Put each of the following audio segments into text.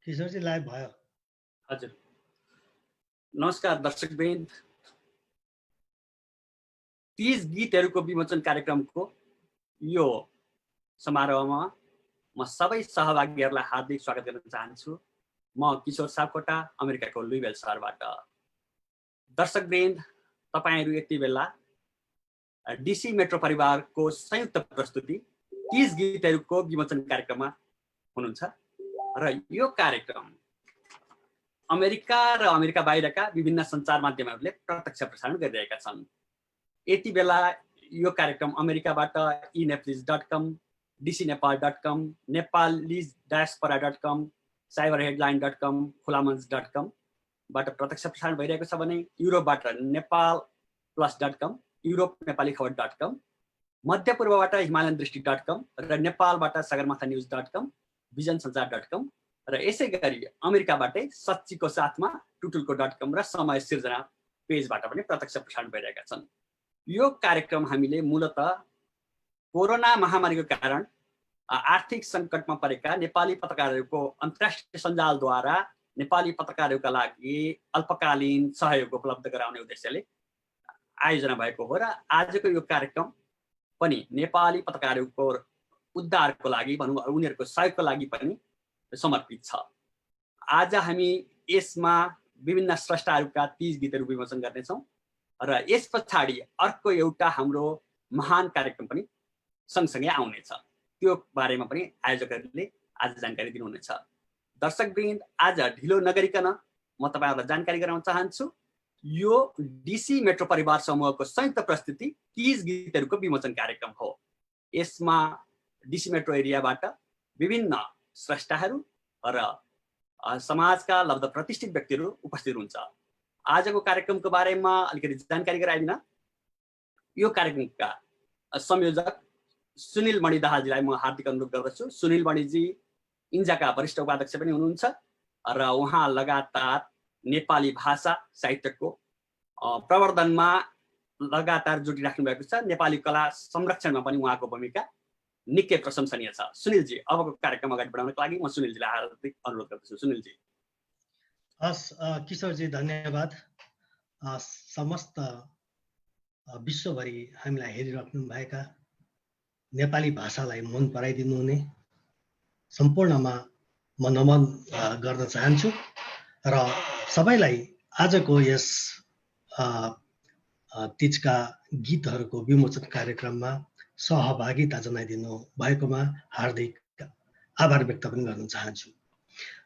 Kishorji live भयो। हजुर, नमस्कार दर्शकवृन्द। 30 गीतहरूको विमोचन कार्यक्रमको यो समारोहमा म सबै सहभागीहरूलाई हार्दिक स्वागत गर्न चाहन्छु। म किशोर सापकोटा, अमेरिकाको लुइवेल सहरबाट। दर्शकवृन्द, तपाईहरू यति बेला डीसी मेट्रो परिवारको संयुक्त प्रस्तुति 30 गीतहरूको विमोचन कार्यक्रममा हुनुहुन्छ र यो कार्यक्रम अमेरिका र अमेरिका बाहिरका विभिन्न सञ्चार माध्यमहरूले प्रत्यक्ष प्रसारण गरिरहेका छन्। यति बेला यो कार्यक्रम अमेरिकाबाट eneplis.com, dcnepal.com, nepalese-diaspora.com, cyberheadline.com, खुलामञ्च.com बाट प्रत्यक्ष प्रसारण भइरहेको छ भने युरोपबाट nepalplus.com, युरोप नेपाली खबर.com, मध्यपूर्वबाट हिमालयन दृष्टि.com र नेपालबाट सगरमाथा न्युज.com, विजन सञ्चार.com र यसै गरी अमेरिकाबाटै सच्चीको साथमा टुटुलको.com र समय सिर्जना पेजबाट पनि प्रत्यक्ष प्रसारण भइरहेका छन्। यो कार्यक्रम हामीले मूलतः कोरोना महामारीको कारण आर्थिक सङ्कटमा परेका नेपाली पत्रकारहरूको अन्तर्राष्ट्रिय सञ्जालद्वारा नेपाली पत्रकारहरूका लागि अल्पकालीन सहयोग उपलब्ध गराउने उद्देश्यले आयोजना भएको हो र आजको यो कार्यक्रम पनि नेपाली पत्रकारहरूको उद्धारको लागि भनौँ, उनीहरूको सहयोगको लागि पनि समर्पित छ। आज हामी यसमा विभिन्न स्रष्टाहरूका 30 गीतहरू विमोचन गर्नेछौँ र यस पछाडि अर्को एउटा हाम्रो महान कार्यक्रम पनि सँगसँगै आउनेछ। त्यो बारेमा पनि आयोजकहरूले आज जानकारी दिनुहुनेछ। दर्शकवृन्द, आज ढिलो नगरिकन म तपाईँहरूलाई जानकारी गराउन चाहन्छु। यो डीसी मेट्रो परिवार समूहको संयुक्त प्रस्तुति 30 गीतहरूको विमोचन कार्यक्रम हो। यसमा डीसी मेट्रो एरियाबाट विभिन्न स्रष्टाहरू र समाजका लब्ध प्रतिष्ठित व्यक्तिहरू उपस्थित हुन्छ। आजको कार्यक्रमको बारेमा अलिकति जानकारी गराइदिन यो कार्यक्रमका संयोजक सुनिल मणि दाहालजीलाई म हार्दिक अनुरोध गर्दछु। सुनिल मणिजी इन्जाका वरिष्ठ उपाध्यक्ष पनि हुनुहुन्छ र उहाँ लगातार नेपाली भाषा साहित्यको प्रवर्धनमा लगातार जुटिराख्नु भएको छ। नेपाली कला संरक्षणमा पनि उहाँको भूमिका निकै प्रशंसनीय छ। सुनिलजी, अबको कार्यक्रम अगाडि बढाउनको लागि म सुनिलजीलाई हार्दिक अनुरोध गर्दछु। सुनिलजी। हस् किशोरजी, धन्यवाद। समस्त विश्वभरि हामीलाई हेरिराख्नु भएका नेपाली भाषालाई मन पराइदिनु हुने सम्पूर्णमा म नमन गर्न चाहन्छु र सबैलाई आजको यस तीजका गीतहरूको विमोचन कार्यक्रममा सहभागिता जनाइदिनु भएकोमा हार्दिक आभार व्यक्त पनि गर्न चाहन्छु।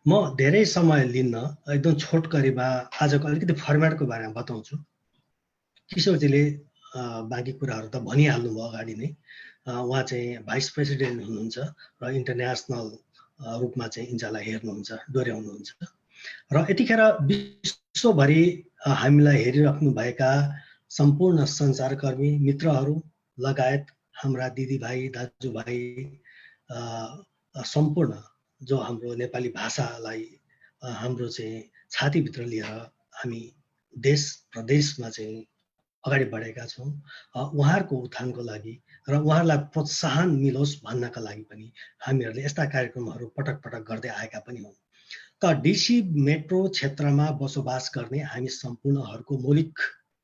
म धेरै समय लिन्न, एकदम छोटकरीमा आजको अलिकति फर्मेटको बारेमा बताउँछु। किशोरजीले बाँकी कुराहरू त भनिहाल्नुभयो अगाडि नै। उहाँ चाहिँ भाइस प्रेसिडेन्ट हुनुहुन्छ र इन्टरनेसनल रूपमा चाहिँ इन्जालाई हेर्नुहुन्छ, डोर्याउनुहुन्छ र यतिखेर विश्वभरि हामीलाई हेरिराख्नु भएका सम्पूर्ण सञ्चारकर्मी मित्रहरू लगायत हाम्रा दिदीभाइ दाजुभाइ सम्पूर्ण जो हाम्रो नेपाली भाषालाई हाम्रो चाहिँ छातीभित्र लिएर हामी देश प्रदेशमा चाहिँ अगाडि बढेका छौँ, उहाँहरूको उत्थानको लागि र उहाँहरूलाई प्रोत्साहन मिलोस् भन्नका लागि पनि हामीहरूले यस्ता कार्यक्रमहरू पटक पटक गर्दै आएका पनि हौँ। त डीसी मेट्रो क्षेत्रमा बसोबास गर्ने हामी सम्पूर्णहरूको मौलिक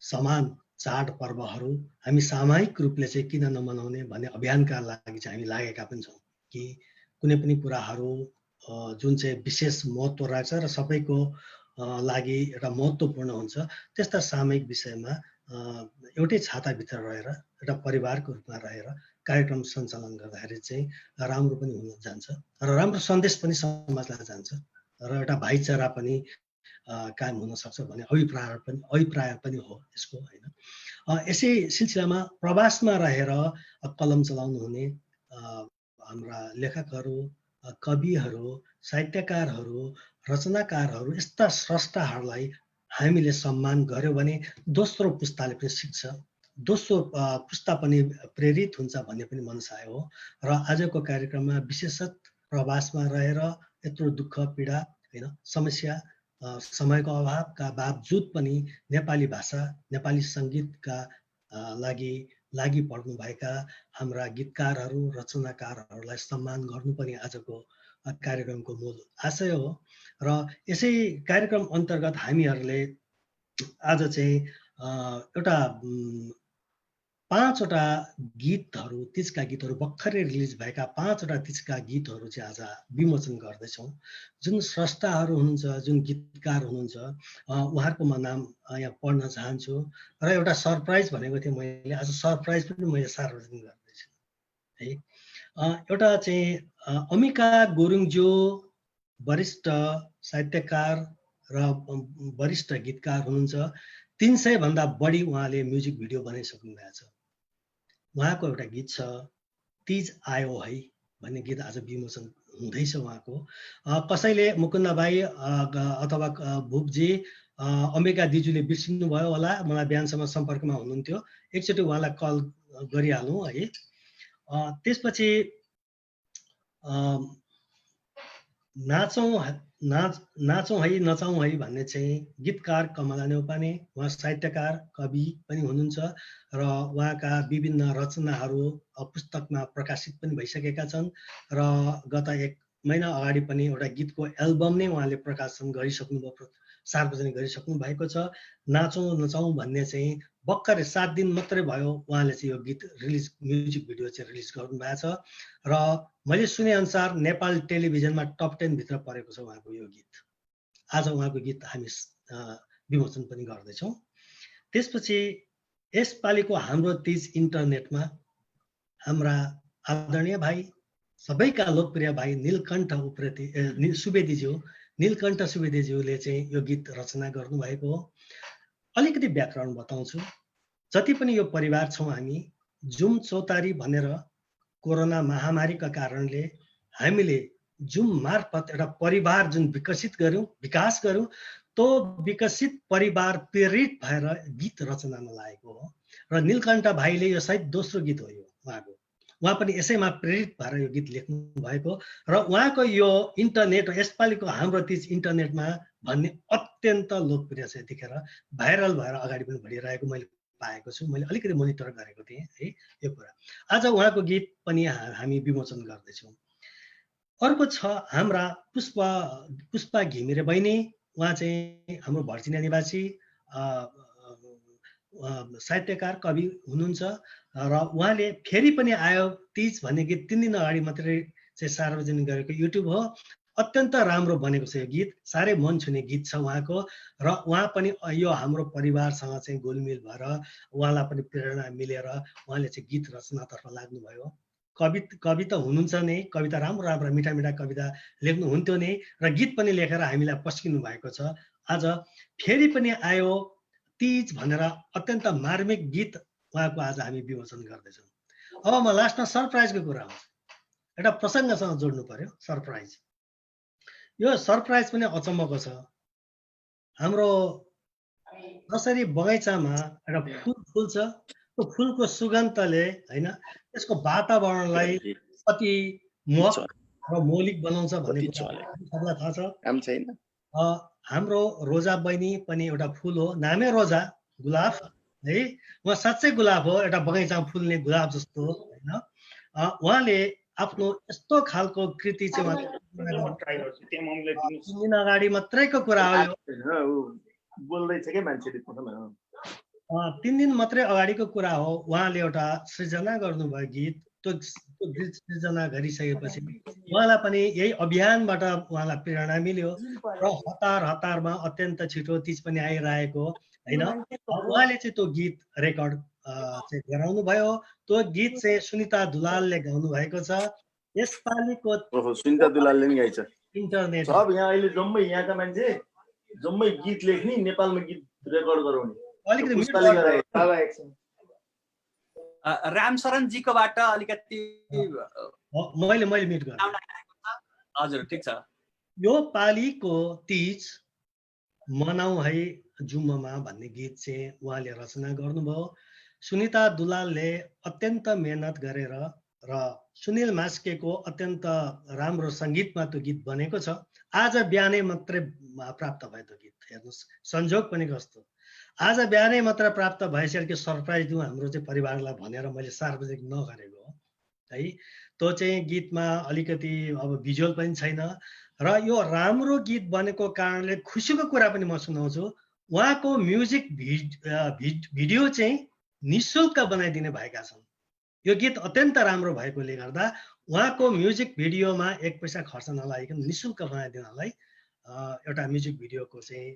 समान चाडपर्वहरू हामी सामूहिक रूपले चाहिँ किन नमनाउने भन्ने अभियानका लागि चाहिँ हामी लागेका पनि छौँ कि कुनै पनि कुराहरू जुन चाहिँ विशेष महत्त्व राख्छ र सबैको लागि एउटा महत्त्वपूर्ण हुन्छ, त्यस्ता सामूहिक विषयमा एउटै छाताभित्र रहेर एउटा परिवारको रूपमा रहेर कार्यक्रम सञ्चालन गर्दाखेरि चाहिँ राम्रो पनि हुन जान्छ र राम्रो सन्देश पनि समाजलाई जान्छ र एउटा भाइचारा पनि कायम हुन सक्छ भन्ने अभिप्राय पनि हो यसको, होइन। यसै सिलसिलामा प्रवासमा रहेर कलम चलाउनु हुने हाम्रा लेखकहरू, कविहरू, साहित्यकारहरू, रचनाकारहरू, यस्ता स्रष्टाहरूलाई हामीले सम्मान गर्यो भने दोस्रो पुस्ताले पनि सिक्छ, दोस्रो पुस्ता पनि प्रेरित हुन्छ भन्ने पनि मनसाय हो। र आजको कार्यक्रममा विशेषतः प्रवासमा रहेर यत्रो दुःख पीडा, होइन, समस्या, समयको अभावका बावजुद पनि नेपाली भाषा नेपाली सङ्गीतका लागि पर्नुभएका हाम्रा गीतकारहरू रचनाकारहरूलाई सम्मान गर्नु पनि आजको कार्यक्रमको मूल आशय हो। र यसै कार्यक्रम अन्तर्गत हामीहरूले आज चाहिँ एउटा 5वटा गीतहरू, तीजका गीतहरू, भर्खरै रिलिज भएका 5वटा तीजका गीतहरू चाहिँ आज विमोचन गर्दैछौँ। जुन स्रष्टाहरू हुनुहुन्छ, जुन गीतकार हुनुहुन्छ, उहाँहरूको म नाम यहाँ पढ्न चाहन्छु। र एउटा सरप्राइज भनेको थिएँ मैले, आज सरप्राइज पनि मैले सार्वजनिक गर्दैछु है। एउटा चाहिँ अमिका गुरुङज्यू वरिष्ठ साहित्यकार र वरिष्ठ गीतकार हुनुहुन्छ। 300 भन्दा बढी उहाँले म्युजिक भिडियो बनाइसक्नु भएको छ। उहाँको एउटा गीत छ तीज आयो है भन्ने गीत आज विमोचन हुँदैछ उहाँको। कसैले मुकुन्द भाइ अथवा भुपजी अम्बिका दिजूले बिर्सिनु भयो होला, मलाई बिहानसम्म सम्पर्कमा हुनुहुन्थ्यो, एकचोटि उहाँलाई कल गरिहालौँ है। त्यसपछि नाचौँ है नचाउँ है भन्ने चाहिँ गीतकार कमला नेउपाने, उहाँ साहित्यकार कवि पनि हुनुहुन्छ र उहाँका विभिन्न रचनाहरू पुस्तकमा प्रकाशित पनि भइसकेका छन् र गत 1 महिना अगाडि पनि एउटा गीतको एल्बम नै उहाँले प्रकाशन गरिसक्नुभयो, सार्वजनिक गरिसक्नु भएको छ। नाचौँ नचाउँ भन्ने चाहिँ भर्खरै 7 दिन मात्रै भयो उहाँले चाहिँ यो गीत रिलिज, म्युजिक भिडियो चाहिँ रिलिज गर्नुभएको छ र मैले सुने अनुसार नेपाल टेलिभिजनमा टप 10 भित्र परेको छ उहाँको यो गीत। आज उहाँको गीत हामी विमोचन पनि गर्दैछौँ। त्यसपछि यसपालिको हाम्रो तीज इन्टरनेटमा हाम्रा आदरणीय भाइ, सबैका लोकप्रिय भाइ नीलकण्ठ सुवेदीज्यूले चाहिँ यो गीत रचना गर्नुभएको हो। अलिकति व्याकरण बताउँछु। जति पनि यो परिवार छौँ हामी, जुम चौतारी भनेर कोरोना महामारीका कारणले हामीले जुम मार्फत एउटा परिवार जुन विकास गर्यौँ, त्यो विकसित परिवार प्रेरित भएर गीत रचनामा लागेको हो। र नीलकण्ठ भाइले यो सायद दोस्रो गीत हो यो उहाँको। उहाँ पनि यसैमा प्रेरित भएर यो गीत लेख्नु भएको र उहाँको यो इन्टरनेट, यसपालिको हाम्रो तीज इन्टरनेटमा भन्ने अत्यन्त लोकप्रिय छ। यतिखेर भाइरल भएर अगाडि पनि बढिरहेको मैले पाएको छु। मैले अलिकति मोनिटर गरेको थिएँ है यो कुरा। आज उहाँको गीत पनि हामी विमोचन गर्दैछौँ। अर्को छ हाम्रा पुष्पा घिमिरे बहिनी। उहाँ चाहिँ हाम्रो भर्जिनिया निवासी साहित्यकार कवि हुनुहुन्छ र उहाँले फेरि पनि आयो तीज भन्ने गीत 3 दिन अगाडि मात्रै चाहिँ सार्वजनिक गरेको युट्युब हो। अत्यन्त राम्रो बनेको छ यो गीत, साह्रै मन छुने गीत छ उहाँको। र उहाँ पनि यो हाम्रो परिवारसँग चाहिँ गोलमेल भएर उहाँलाई पनि प्रेरणा मिलेर उहाँले चाहिँ गीत रचनातर्फ लाग्नुभयो। कवि त हुनुहुन्छ नै, कविता राम्रो मिठा कविता लेख्नुहुन्थ्यो नै र गीत पनि लेखेर हामीलाई पस्किनु भएको छ। आज फेरि पनि आयो तीज भनेर अत्यन्त मार्मिक गीत उहाँको आज हामी विमोचन गर्दैछौँ। अब म लास्टमा सरप्राइजको कुरा आउँछ। एउटा प्रसङ्गसँग जोड्नु पर्यो सरप्राइज। यो सरप्राइज पनि अचम्मको छ। हाम्रो जसरी बगैँचामा एउटा फुल फुल्छ, त्यो फुलको सुगन्धले हैन त्यसको वातावरणलाई कति मोहक र मौलिक बनाउँछ भन्ने कुरा सबैलाई थाहा छ। हाम्रो रोजा बहिनी पनि एउटा फुल हो, नामै रोजा, गुलाब है। उहाँ साँच्चै गुलाब हो, एउटा बगैँचामा फुल्ने गुलाब जस्तो हैन। उहाँले आफ्नो यस्तो खालको कृति चाहिँ 3 दिन अगाडि मात्रैको कुरा हो यो। बोल्दैछ के मान्छेले 3 दिन मात्रै अगाडिको कुरा हो। उहाँले एउटा सृजना गर्नुभयो गीत। त्यो गीत सृजना गरिसकेपछि उहाँलाई पनि यही अभियानबाट उहाँलाई प्रेरणा मिल्यो र हतारमा अत्यन्त छिटो तीज पनि आइरहेको हैन। उहाँले चाहिँ त्यो गीत रेकर्ड चाहिँ गराउनु भयो। त्यो गीत चाहिँ सुनिता दुलालले गाउनु भएको छ। यसपालिको सुनिता दुलालले नि गाइछ। इन्टरनेट सब यहाँ अहिले जम्मै यहाँका मान्छे जम्मै गीत लेख्ने, नेपालमा गीत रेकर्ड गराउने। अलिकति रामशरणजीकोबाट अलिकति मैले म्युट गरेँ। हजुर ठीक छ। यो पालीको तीज मनाऊ है जुममा भन्ने गीत चाहिँ उहाँले रचना गर्नुभयो। सुनिता दुलालले अत्यन्त मेहनत गरेर र सुनिल मास्केको अत्यन्त राम्रो सङ्गीतमा त्यो गीत बनेको छ। आज बिहानै मात्रै प्राप्त भयो त्यो गीत। हेर्नुहोस् संयोग पनि कस्तो, आज बिहानै मात्र प्राप्त भइसक्यो। सरप्राइज दिउँ हाम्रो चाहिँ परिवारलाई भनेर मैले सार्वजनिक नगरेको हो है। त्यो चाहिँ गीतमा अलिकति अब भिजुअल पनि छैन र यो राम्रो गीत बनेको कारणले खुसीको कुरा पनि म सुनाउँछु। उहाँको म्युजिक भिडियो चाहिँ निःशुल्क बनाइदिने भएका छन्। यो गीत अत्यन्त राम्रो भएकोले गर्दा उहाँको म्युजिक भिडियोमा 1 पैसा खर्च नलागिकन निःशुल्क बनाइदिनलाई एउटा म्युजिक भिडियोको चाहिँ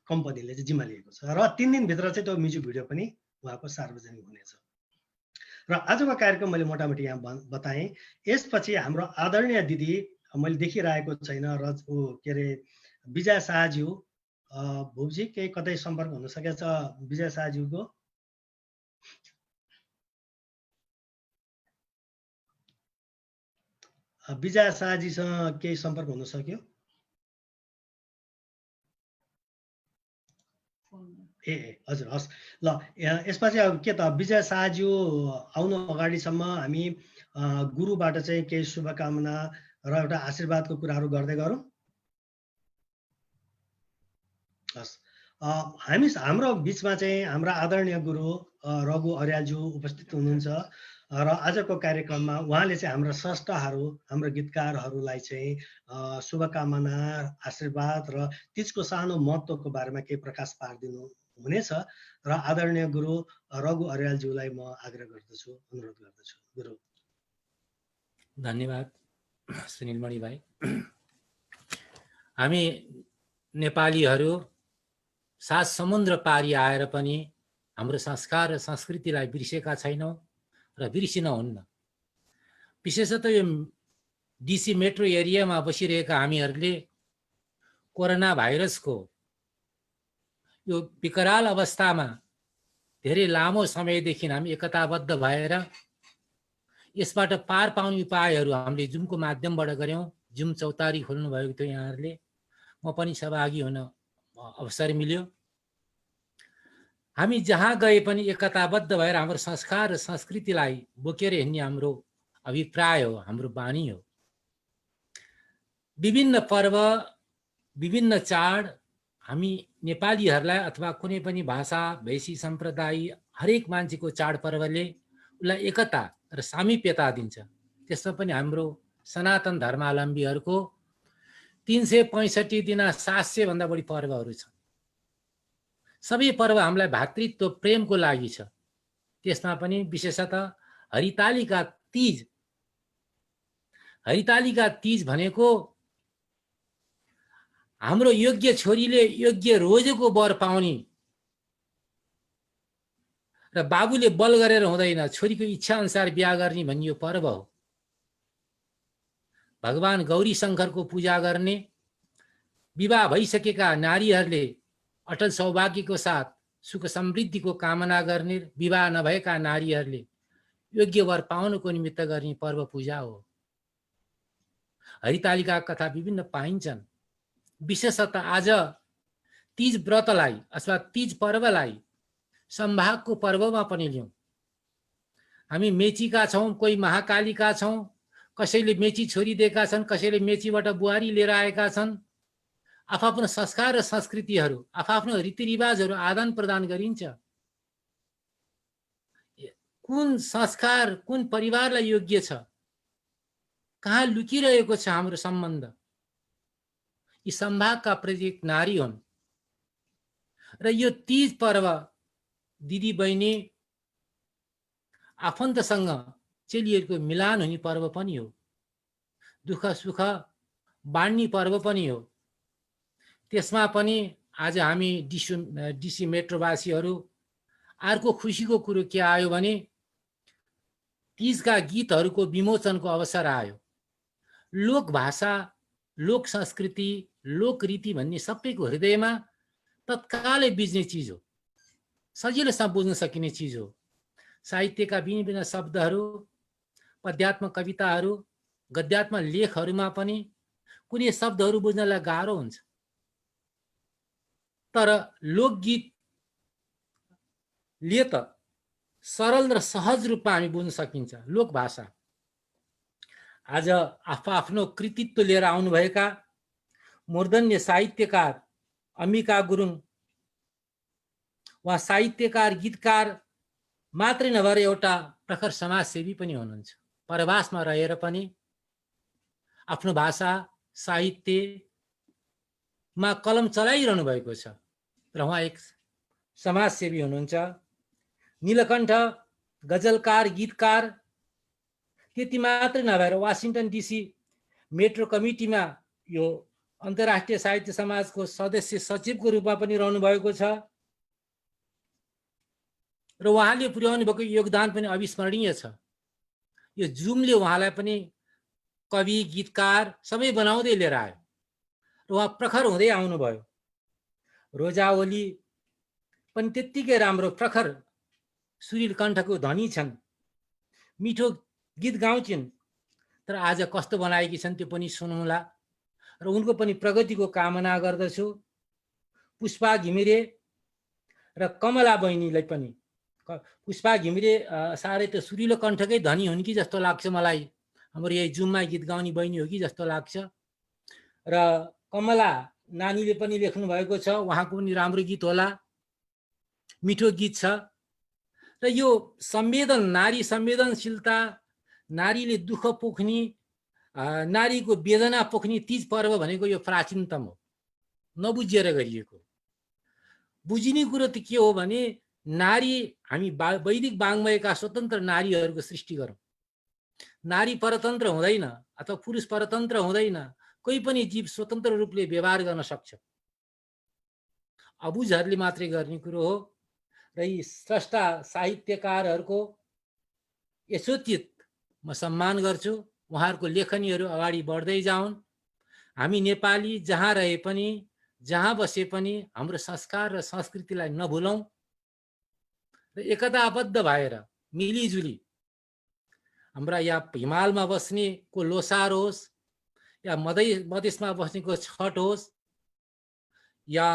कम्पनीले चाहिँ जिम्मा लिएको छ र 3 दिनभित्र चाहिँ त्यो म्युजिक भिडियो पनि उहाँको सार्वजनिक हुनेछ। र आजको कार्यक्रम मैले मोटामोटी यहाँ बताएँ। यसपछि हाम्रो आदरणीय दिदी मैले देखिरहेको छैन र के अरे विजय शाहज्यू भुपजी केही कतै सम्पर्क हुन सकेछ विजय शाहज्यूको? विजय शाहजीसँग केही सम्पर्क हुन सक्यो? ए हजुर हस् ल यसपछि अब के त विजय शाहज्यू आउनु अगाडिसम्म हामी गुरुबाट चाहिँ केही शुभकामना र एउटा आशीर्वादको कुराहरू गर्दै गरौँ। हस् हाम्रो बिचमा चाहिँ हाम्रा आदरणीय गुरु रघु अर्यालज्यू उपस्थित हुनुहुन्छ र आजको कार्यक्रममा उहाँले चाहिँ हाम्रा स्रष्टाहरू हाम्रो गीतकारहरूलाई चाहिँ शुभकामना आशीर्वाद र तीजको सानो महत्त्वको बारेमा केही प्रकाश पारिदिनु हुनेछ र आदरणीय गुरु रघु अर्यालज्यूलाई म आग्रह गर्दछु, अनुरोध गर्दछु। गुरु धन्यवाद सुनिलमणि भाइ। हामी नेपालीहरू 7 समुद्र पारी आएर पनि हाम्रो संस्कार र संस्कृतिलाई बिर्सेका छैनौँ र बिर्सिन हुन्न। विशेषतः यो डिसी मेट्रो एरियामा बसिरहेका हामीहरूले कोरोना भाइरसको यो विकराल अवस्थामा धेरै लामो समयदेखि हामी एकताबद्ध भएर यसबाट पार पाउने उपायहरू हामीले जुमको माध्यमबाट गऱ्यौँ। जुम चौतारी खोल्नु भएको थियो यहाँहरूले, म पनि सहभागी हुन अवसर मिल्यो। हामी जहाँ गए पनि एकताबद्ध भएर हाम्रो संस्कार र संस्कृतिलाई बोकेर हिँड्ने हाम्रो अभिप्राय हो, हाम्रो बानी हो। विभिन्न पर्व, विभिन्न चाड हामी नेपालीहरूलाई अथवा कुनै पनि भाषा भेषी सम्प्रदाय हरेक मान्छेको चाडपर्वले उसलाई एकता र सामिप्यता दिन्छ। त्यसमा पनि हाम्रो सनातन धर्मावलम्बीहरूको 365 दिन 700 भन्दा बढी पर्वहरू छन्। सबै पर्व हामीलाई भातृत्व प्रेमको लागि छ। त्यसमा पनि विशेषतः हरितालिका तीज, हरितालिका तीज भनेको हाम्रो योग्य छोरीले योग्य रोजेको वर पाउने र बाबुले बल गरेर हुँदैन, छोरीको इच्छा अनुसार बिहा गर्ने भन्ने यो पर्व हो। भगवान गौरी शङ्करको पूजा गर्ने, विवाह भइसकेका नारीहरूले अटल सौभाग्यको साथ सुख समृद्धिको कामना गर्ने, विवाह नभएका नारीहरूले योग्य वर पाउनको निमित्त गर्ने पर्व पूजा हो। हरितालिका कथा विभिन्न पाइन्छन्। विशेषतः आज तीज व्रतलाई अथवा तीज पर्वलाई सम्भागको पर्वमा पनि लियौँ। हामी मेचीका छौँ, कोही महाकालीका छौँ, कसैले मेची छोरी दिएका छन्, कसैले मेचीबाट बुहारी लिएर आएका छन्। आफ्नो संस्कार र संस्कृतिहरू, आफ्नो रीतिरिवाजहरू आदान प्रदान गरिन्छ। कुन संस्कार कुन परिवारलाई योग्य छ, कहाँ लुकिरहेको छ हाम्रो सम्बन्ध, यी सम्भागका प्रत्येक नारी हुन्। र यो तीज पर्व दिदी बहिनी आफन्तसँग चेलीहरूको मिलान हुने पर्व पनि हो, दुःख सुख बाँड्ने पर्व पनि हो। त्यसमा पनि आज हामी डिसी मेट्रोवासीहरू अर्को खुसीको कुरो के आयो भने तीजका गीतहरूको विमोचनको अवसर आयो। लोक भाषा, लोक संस्कृति, लोक रीति भन्ने सबैको हृदयमा तत्कालै बिज्ने चिज हो, सजिलोसँग बुझ्न सकिने चिज हो। साहित्यका विभिन्न शब्दहरू, पद्यात्मक कविताहरू, गद्यात्मक लेखहरूमा पनि कुनै शब्दहरू बुझ्नलाई गाह्रो हुन्छ, तर लोकगीतले त सरल र सहज रूपमा हामी बुझ्न सकिन्छ। लोक भाषा आज आफ्नो कृतित्व लिएर आउनुभएका मूर्धन्य साहित्यकार अम्बिका गुरुङ, उहाँ साहित्यकार गीतकार मात्रै नभएर एउटा प्रखर समाजसेवी पनि हुनुहुन्छ। परवासमा रहेर पनि आफ्नो भाषा साहित्यमा कलम चलाइरहनु भएको छ र उहाँ एक समाजसेवी हुनुहुन्छ। नीलकण्ठ गजलकार, गीतकार, त्यति मात्रै नभएर वासिङटन डिसी मेट्रो कमिटीमा यो अन्तर्राष्ट्रिय साहित्य समाजको सदस्य सचिवको रूपमा पनि रहनु भएको छ र उहाँले पुर्याउनु भएको योगदान पनि अविस्मरणीय छ। यो जुमले उहाँलाई पनि कवि, गीतकार सबै बनाउँदै लिएर आयो र उहाँ प्रखर हुँदै आउनुभयो। रोजावली पनि त्यत्तिकै राम्रो प्रखर सुरिल कण्ठको धनी छन्, मिठो गीत गाउँछिन्, तर आज कस्तो बनाएकी छन् त्यो पनि सुनौँला र उनको पनि प्रगतिको कामना गर्दछु। पुष्पा घिमिरे र कमला बहिनीलाई पनि, पुष्पा घिमिरे साह्रै त सुरिलो कण्ठकै धनी हुन् कि जस्तो लाग्छ मलाई, हाम्रो यही जुममा गीत गाउने बहिनी हो कि जस्तो लाग्छ। र कमला नानीले पनि लेख्नु भएको छ, उहाँको पनि राम्रो गीत होला, मिठो गीत छ। र यो नारी संवेदनशीलता, नारीले दुःख पोख्ने, नारीको वेदना पोख्ने तीज पर्व भनेको यो प्राचीनतम हो, नबुझिएर गरिएको। बुझिने कुरो त के हो भने नारी, हामी वैदिक वाङ्मयका स्वतन्त्र नारीहरूको सृष्टि गरौँ। नारी परतन्त्र हुँदैन अथवा पुरुष परतन्त्र हुँदैन, कोही पनि जीव स्वतन्त्र रूपले व्यवहार गर्न सक्छ। अबुझहरूले मात्रै गर्ने कुरो हो र यी स्रष्टा साहित्यकारहरूको यथोचित म सम्मान गर्छु। उहाँहरूको लेखनीहरू अगाडि बढ्दै जाउन्। हामी नेपाली जहाँ रहे पनि, जहाँ बसे पनि हाम्रो संस्कार र संस्कृतिलाई नभुलौँ र एकताबद्ध भएर मिलिजुली हाम्रा या हिमालमा बस्ने को लोसार होस्, या मधेसमा बस्नेको छठ होस्, या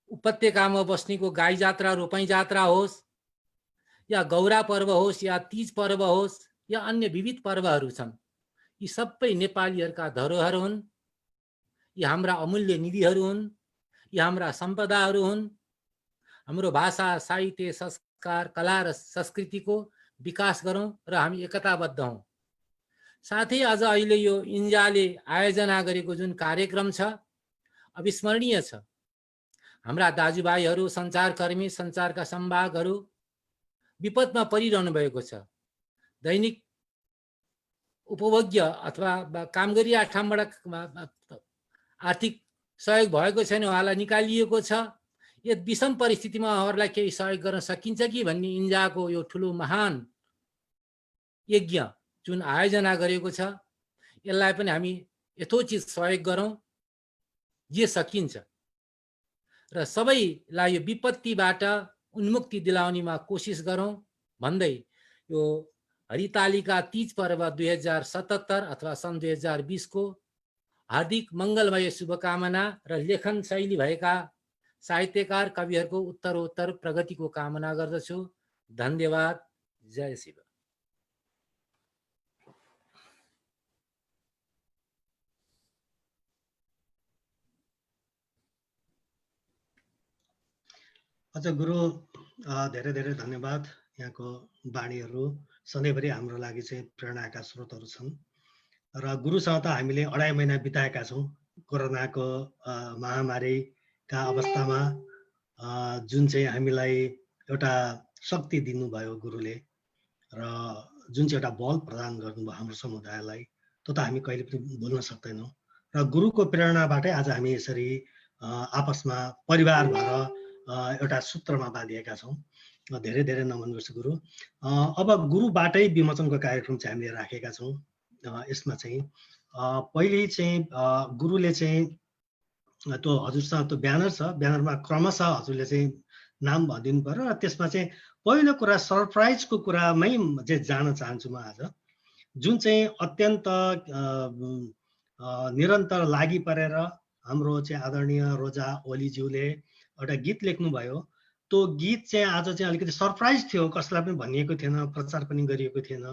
उपत्यकामा बस्नेको गाई जात्रा, रोपाई जात्रा होस्, या गौरा पर्व होस्, या तीज पर्व होस्, या अन्य विविध पर्वहरू छन्, यी सबै नेपालीहरूका धरोहर हुन्। यी हाम्रा अमूल्य निधिहरू हुन्, यी हाम्रा सम्पदाहरू हुन्। हाम्रो भाषा, साहित्य, संस्कार, कला र संस्कृतिको विकास गरौँ र हामी एकताबद्ध हौँ। साथै आज अहिले यो इन्जाले आयोजना गरेको जुन कार्यक्रम छ अविस्मरणीय छ। हाम्रा दाजुभाइहरू, सञ्चारकर्मी, सञ्चारका सम्भागहरू विपदमा परिरहनु भएको छ। दैनिक उपभोग्य अथवा काम गरिरहेको ठाउँबाट आर्थिक सहयोग भएको छैन, उहाँलाई निकालिएको छ। यो विषम परिस्थितिमा उहाँहरूलाई केही सहयोग गर्न सकिन्छ कि भन्ने इन्जाको यो ठुलो महान यज्ञ जुन आयोजना गरेको छ, यसलाई पनि हामी यथोचित सहयोग गरौँ जे सकिन्छ र सबैलाई यो विपत्तिबाट उन्मुक्ति दिलाउनेमा कोसिस गरौँ भन्दै यो हरितालिका तीज पर्व 2077 अथवा सन् 2020 को हार्दिक मङ्गलमय शुभकामना र लेखन शैली भएका साहित्यकार कविहरूको उत्तरोत्तर प्रगतिको कामना गर्दछु। धन्यवाद। जय शिव। अझ गुरु धेरै धेरै धन्यवाद। यहाँको बाणीहरू सधैँभरि हाम्रो लागि चाहिँ प्रेरणाका स्रोतहरू छन् र गुरुसँग त हामीले 2.5 महिना बिताएका छौँ। कोरोनाको महामारीका अवस्थामा जुन चाहिँ हामीलाई एउटा शक्ति दिनुभयो गुरुले र जुन चाहिँ एउटा बल प्रदान गर्नुभयो हाम्रो समुदायलाई, त्यो त हामी कहिले पनि भुल्न सक्दैनौँ। र गुरुको प्रेरणाबाटै आज हामी यसरी आपसमा परिवार भएर एउटा सूत्रमा बाँधिएका छौँ। धेरै धेरै नमन गर्छु गुरु। अब गुरुबाटै विमोचनको कार्यक्रम चाहिँ हामीले राखेका छौँ। यसमा चाहिँ पहिले चाहिँ गुरुले चाहिँ त्यो हजुरसँग त्यो ब्यानर छ, ब्यानरमा क्रमशः हजुरले चाहिँ नाम भनिदिनु पर्यो र त्यसमा चाहिँ पहिलो कुरा सरप्राइजको कुरामै चाहिँ जान चाहन्छु म आज। जुन चाहिँ अत्यन्त निरन्तर लागि परेर हाम्रो चाहिँ आदरणीय रोजा ओलीज्यूले एउटा गीत लेख्नुभयो। त्यो गीत चाहिँ आज चाहिँ अलिकति सरप्राइज थियो, कसैलाई पनि भनिएको थिएन, प्रचार पनि गरिएको थिएन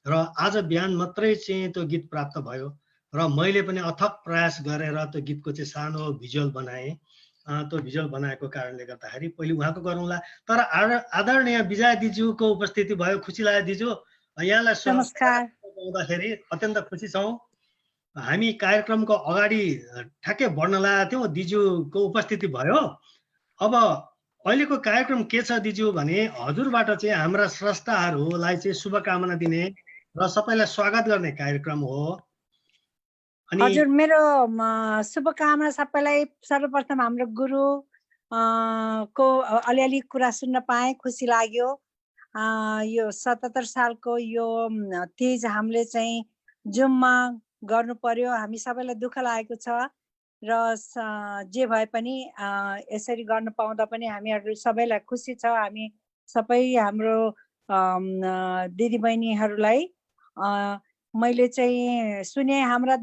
र आज बिहान मात्रै चाहिँ त्यो गीत प्राप्त भयो र मैले पनि अथक प्रयास गरेर त्यो गीतको चाहिँ सानो भिजुअल बनाएँ। त्यो भिजुअल बनाएको कारणले गर्दाखेरि पहिले उहाँको गरौँला, तर आदरणीय विजय दिज्यूको उपस्थिति भयो, खुसी लाग्यो दिजु। यहाँलाई नमस्कार। पाउँदाखेरि अत्यन्त खुसी छौँ। हामी कार्यक्रमको अगाडि ठ्याक्कै बढ्न लागेको थियौँ, दिजुको उपस्थिति भयो। अब अहिलेको कार्यक्रम के छ दिजु भने हजुरबाट चाहिँ हाम्रा स्रष्टाहरूलाई चाहिँ शुभकामना दिने र सबैलाई स्वागत गर्ने कार्यक्रम हो। अनि हजुर, मेरो शुभकामना सबैलाई। सर्वप्रथम हाम्रो गुरु को अलिअलि कुरा सुन्न पाएँ, खुसी लाग्यो। यो 77 सालको यो तीज हामीले चाहिँ जुममा गर्नु पर्यो। हामी सबैलाई दुःख लागेको छ र जे भए पनि यसरी गर्न पाउँदा पनि हामीहरू सबैलाई खुसी छ। हामी सबै हाम्रो दिदीबहिनीहरूलाई मैले चाहिँ सुने हाम्रा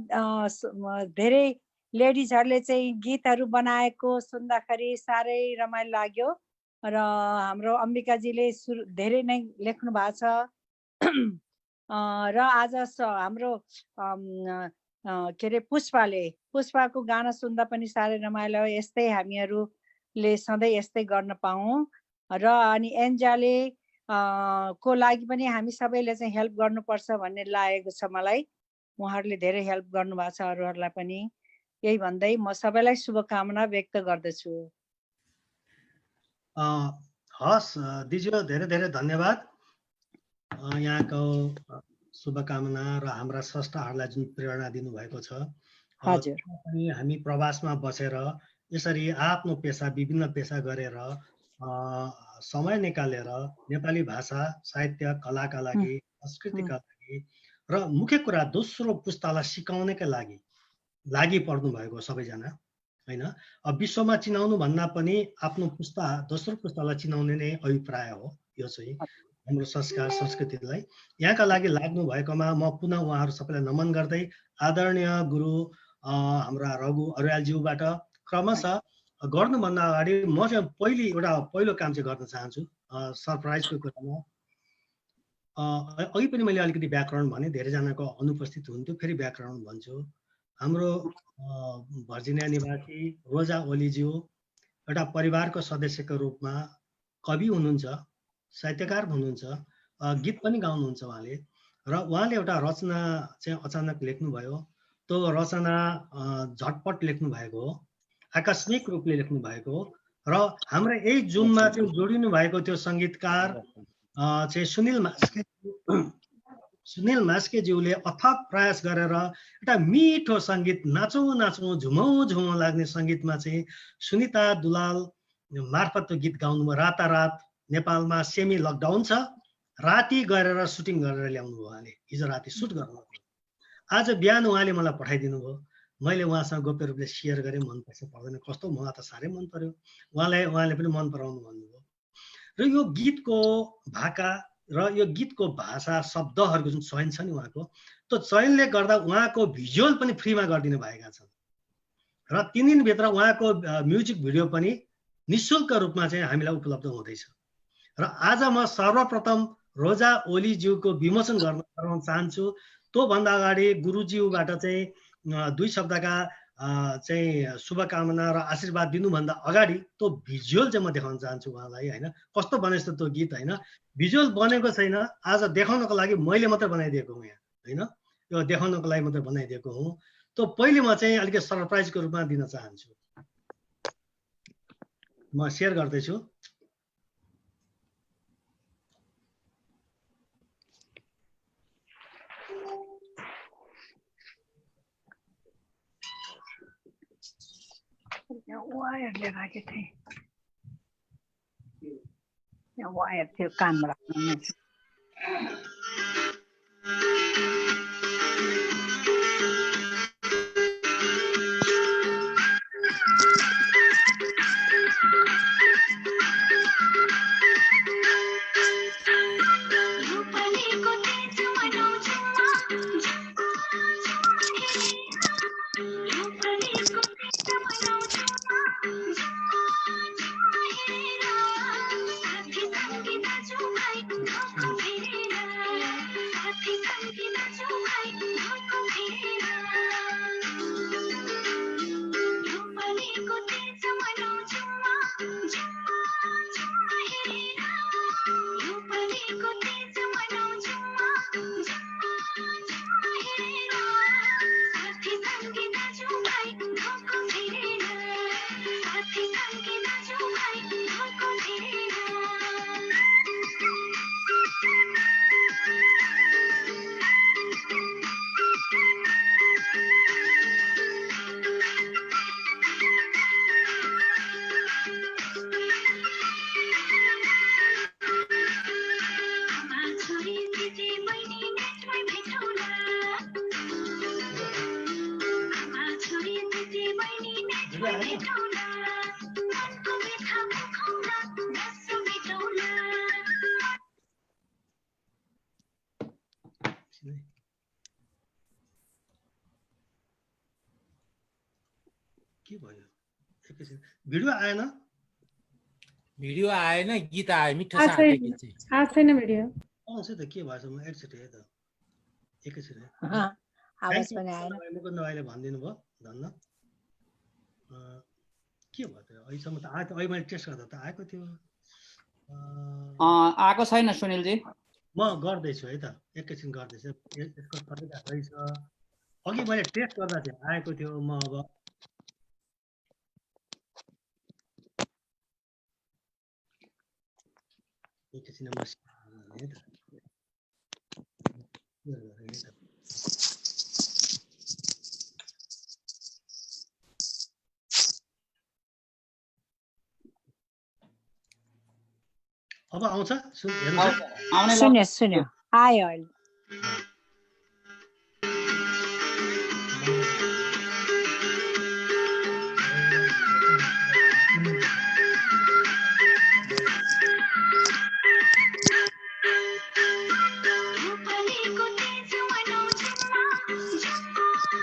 धेरै लेडिजहरूले चाहिँ गीतहरू बनाएको सुन्दाखेरि साह्रै रमाइलो लाग्यो र हाम्रो अम्बिकाजीले धेरै नै लेख्नु भएको छ र आज हाम्रो के अरे पुष्पाको गाना सुन्दा पनि साह्रै रमाइलो। यस्तै हामीहरूले सधैँ यस्तै गर्न पाऊँ र अनि एन्जाले को लागि पनि हामी सबैले चाहिँ हेल्प गर्नुपर्छ भन्ने लागेको छ मलाई। उहाँहरूले धेरै हेल्प गर्नुभएको छ अरूहरूलाई पनि। यही भन्दै म सबैलाई शुभकामना व्यक्त गर्दछु। हस् दिजु, धेरै धेरै धन्यवाद यहाँको शुभकामना र हाम्रा स्रष्टाहरूलाई जुन प्रेरणा दिनुभएको छ। हजुर, हामी प्रवासमा बसेर यसरी आफ्नो पेसा विभिन्न पेसा गरेर समय निकालेर नेपाली भाषा साहित्य कलाका लागि, संस्कृतिका लागि र मुख्य कुरा दोस्रो पुस्तालाई सिकाउनका लागि पर्नु भएको सबैजना हैन। अब विश्वमा चिनाउनु भन्दा पनि आफ्नो पुस्ता दोस्रो पुस्तालाई चिनाउने नै अभिप्राय हो। यो चाहिँ हाम्रो संस्कार संस्कृतिलाई यहाँका लागि लाग्नु भएकोमा म पुनः उहाँहरू सबैलाई नमन गर्दै आदरणीय गुरु हाम्रा रघु अर्यालज्यूबाट क्रमशः गर्नुभन्दा अगाडि म चाहिँ पहिलो काम चाहिँ गर्न चाहन्छु। सरप्राइजको कुरामा अघि पनि मैले अलिकति व्याकरण भने, धेरैजनाको अनुपस्थित हुन्थ्यो, फेरि व्याकरण भन्छु। हाम्रो भर्जिनिया निवासी रोजा ओलीज्यू एउटा परिवारको सदस्यको रूपमा कवि हुनुहुन्छ, साहित्यकार हुनुहुन्छ, गीत पनि गाउनुहुन्छ उहाँले। र उहाँले एउटा रचना चाहिँ अचानक लेख्नुभयो। त्यो रचना झटपट लेख्नु भएको हो, आकस्मिक रूपले लेख्नु भएको हो र हाम्रो यही जुममा चाहिँ जोडिनु भएको त्यो सङ्गीतकार चाहिँ सुनिल मास्केज्यूले अथक प्रयास गरेर एउटा मिठो सङ्गीत नाचौँ नाचौँ झुमौँ झुमौँ लाग्ने सङ्गीतमा चाहिँ सुनिता दुलाल मार्फत त्यो गीत गाउनुभयो। रातारात नेपालमा सेमी लकडाउन छ, राति गरेर सुटिङ गरेर ल्याउनु भयो उहाँले। हिजो राति सुट गर्नुभयो, आज बिहान उहाँले मलाई पठाइदिनु भयो। मैले उहाँसँग गोप्य रूपले सेयर गरेँ, मनपर्छ पर्दैन कस्तो, मलाई त साह्रै मन पर्यो। उहाँले पनि मन पराउनु भन्नुभयो। र यो गीतको भाका र यो गीतको भाषा शब्दहरूको जुन चयन छ नि उहाँको, त्यो चयनले गर्दा उहाँको भिजुअल पनि फ्रीमा गरिदिनु भएका छन् र 3 दिनभित्र उहाँको म्युजिक भिडियो पनि निःशुल्क रूपमा चाहिँ हामीलाई उपलब्ध हुँदैछ। र आज म सर्वप्रथम रोजा ओलीज्यूको विमोचन गर्न चाहन्छु। त्योभन्दा अगाडि गुरुज्यूबाट चाहिँ 2 शब्दका चाहिँ शुभकामना र आशीर्वाद दिनुभन्दा अगाडि त्यो भिजुअल चाहिँ म देखाउन चाहन्छु उहाँलाई हैन। कस्तो बनेछ त्यो गीत हैन, भिजुअल बनेको छैन, आज देखाउनको लागि मैले मात्रै बनाइदिएको हुँ यहाँ हैन, यो देखाउनको लागि मात्रै बनाइदिएको हुँ। त्यो पहिले म चाहिँ अलिकति सरप्राइजको रूपमा दिन चाहन्छु। म सेयर गर्दैछु। वायरले राखेको थिएँ, वायर थियो कानमा राख्नु। भिडियो आएन के भयो एकैछिन भिडियो आएन भिडियो आएन गीत आयो मिठो आ छ छैन गीत चाहिँ आ छैन भिडियो आउँछ त के भएछ म एकचोटि है त एकैछिन है आवाज पनि आएन मुकुन्द भाइले भनिदिनु भयो धन्न के भयो त अहिलेसम्म त आएको अहिले मैले टेस्ट गर्दा त आएको थियो आएको छैन सुनिलजी म गर्दैछु है त एकैछिन गर्दैछु यसको तरिका रहेछ अघि मैले टेस्ट गर्दा चाहिँ आएको थियो म अब एकैछिन म है त अब आउँछ हेर्नुहोस् सुन्यो आयो अहिले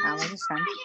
आवाज शान्त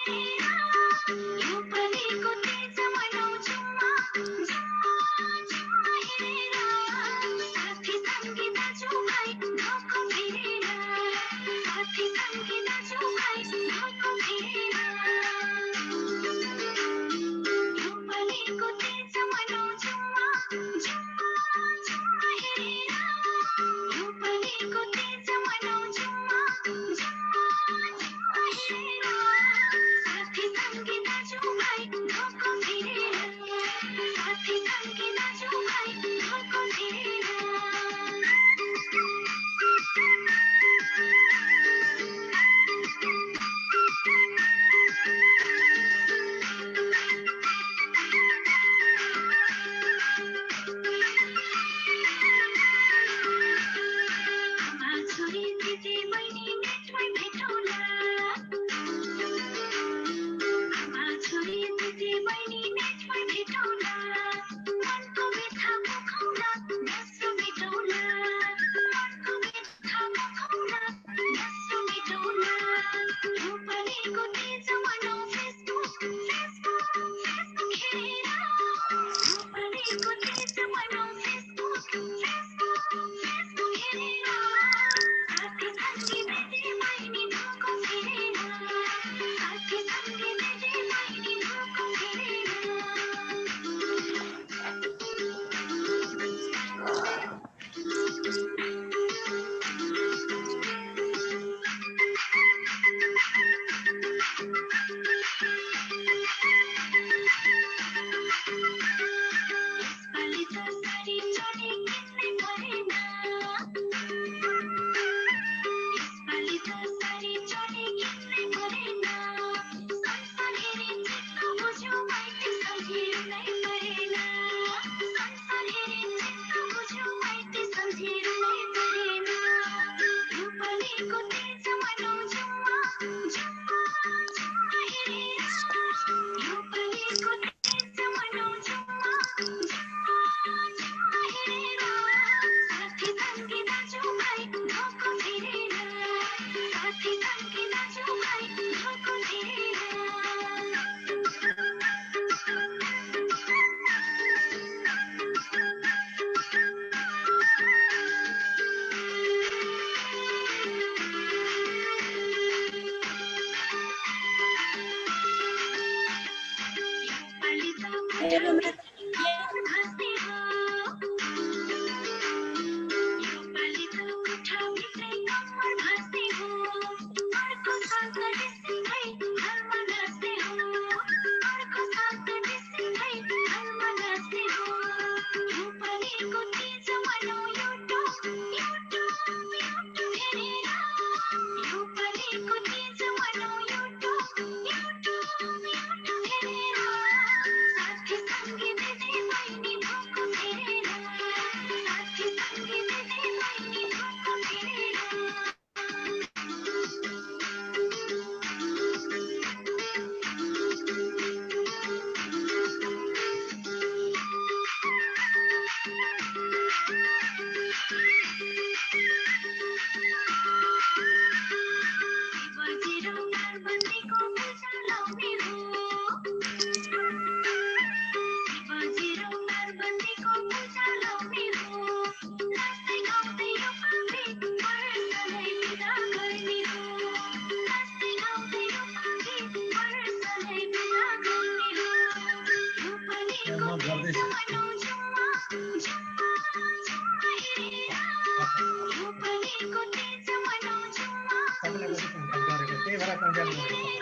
हामीलाई कन्ट्याक्ट गर्नु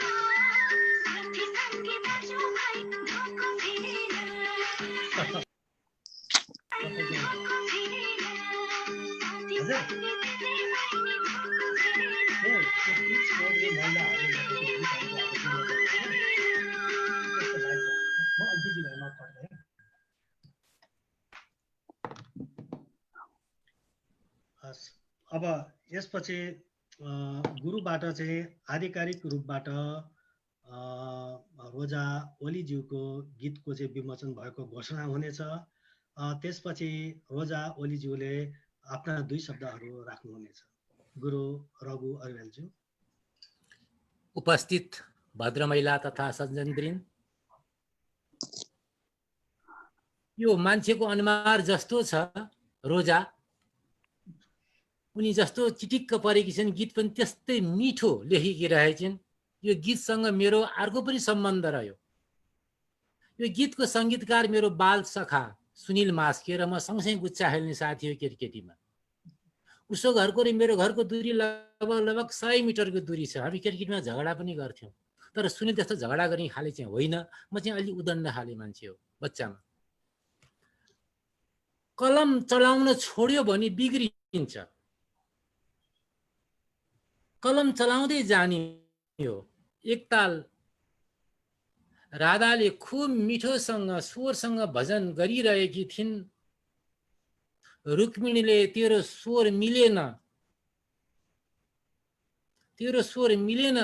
अब यसपछि गुरुबाट चाहिँ आधिकारिक रूपबाट रोजा ओलीज्यूको गीतको चाहिँ विमोचन भएको घोषणा हुनेछ। त्यसपछि रोजा ओलीज्यूले आफ्ना 2 शब्दहरू राख्नुहुनेछ। गुरु रघु अर्यालज्यू। उपस्थित भद्र महिला तथा सज्जनवृन्द, यो मान्छेको अनुहार जस्तो छ रोजा, उनी जस्तो चिटिक्क परेकी छिन्, गीत पनि त्यस्तै मिठो लेखेकी रहेछन्। यो गीतसँग मेरो अर्को पनि सम्बन्ध रह्यो। यो गीतको सङ्गीतकार मेरो बाल सखा सुनिल मास्के र म सँगसँगै गुच्चा खेल्ने साथी हो केटीकेटीमा। उसको घरको र मेरो घरको दूरी लगभग 100 मिटरको दूरी छ। हामी केटीकेटीमा झगडा पनि गर्थ्यौँ, तर सुनिल त्यस्तो झगडा गर्ने खाले चाहिँ होइन। म चाहिँ अलि उदण्ड खाले मान्छे हो बच्चामा। कलम चलाउन छोड्यो भने बिग्रिन्छ, कलम चलाउँदै जाने हो। एकताल राधाले खुब मिठोसँग स्वरसँग भजन गरिरहेकी थिइन्। रुक्मिणीले तेरो स्वर मिलेन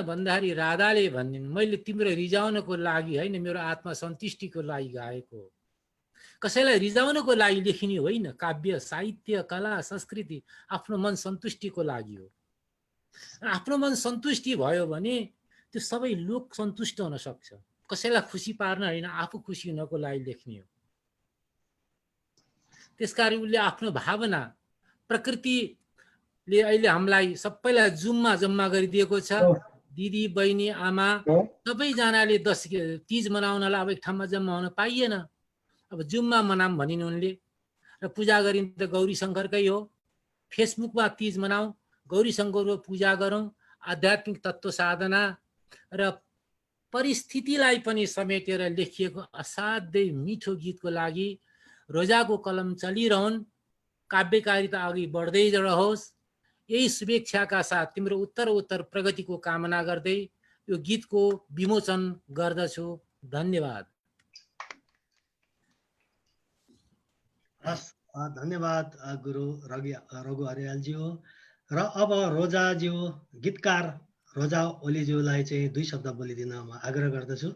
भन्दाखेरि राधाले भनिन्, मैले तिम्रो रिजाउनको लागि होइन, मेरो आत्मा सन्तुष्टिको लागि गाएको हो। कसैलाई रिजाउनको लागि लेखिने होइन। काव्य, साहित्य, कला, संस्कृति आफ्नो मन सन्तुष्टिको लागि हो। आफ्नो मन सन्तुष्टि भयो भने त्यो सबै लोक सन्तुष्ट हुन सक्छ। कसैलाई खुसी पार्न होइन, आफू खुसी हुनको लागि लेख्ने हो। त्यसकारण उसले आफ्नो भावना, प्रकृतिले अहिले हामीलाई सबैलाई जुममा जम्मा गरिदिएको छ। दिदी, बहिनी, आमा सबैजनाले 30 मनाउनलाई अब एक ठाउँमा जम्मा हुन पाइएन। अब जुममा मनाम भनिन् उनले। र पूजा गरिन् त गौरी शङ्करकै हो। फेसबुकमा 30 मनाऊ, गौरी शङ्करको पूजा गरौँ, आध्यात्मिक तत्त्व साधना र परिस्थितिलाई पनि समेटेर लेखिएको असाध्यै मिठो गीतको लागि रोजाको कलम चलिरहन्, काव्यकारिता अघि बढ्दै रहोस्। यही शुभेच्छाका साथ तिम्रो उत्तर प्रगतिको कामना गर्दै यो गीतको विमोचन गर्दछु। धन्यवाद। धन्यवाद गुरु रघु अर्यालज्यू। र अब रोजाज्यू, गीतकार रोजा ओलीज्यूलाई चाहिँ 2 शब्द बोलिदिन म आग्रह गर्दछु।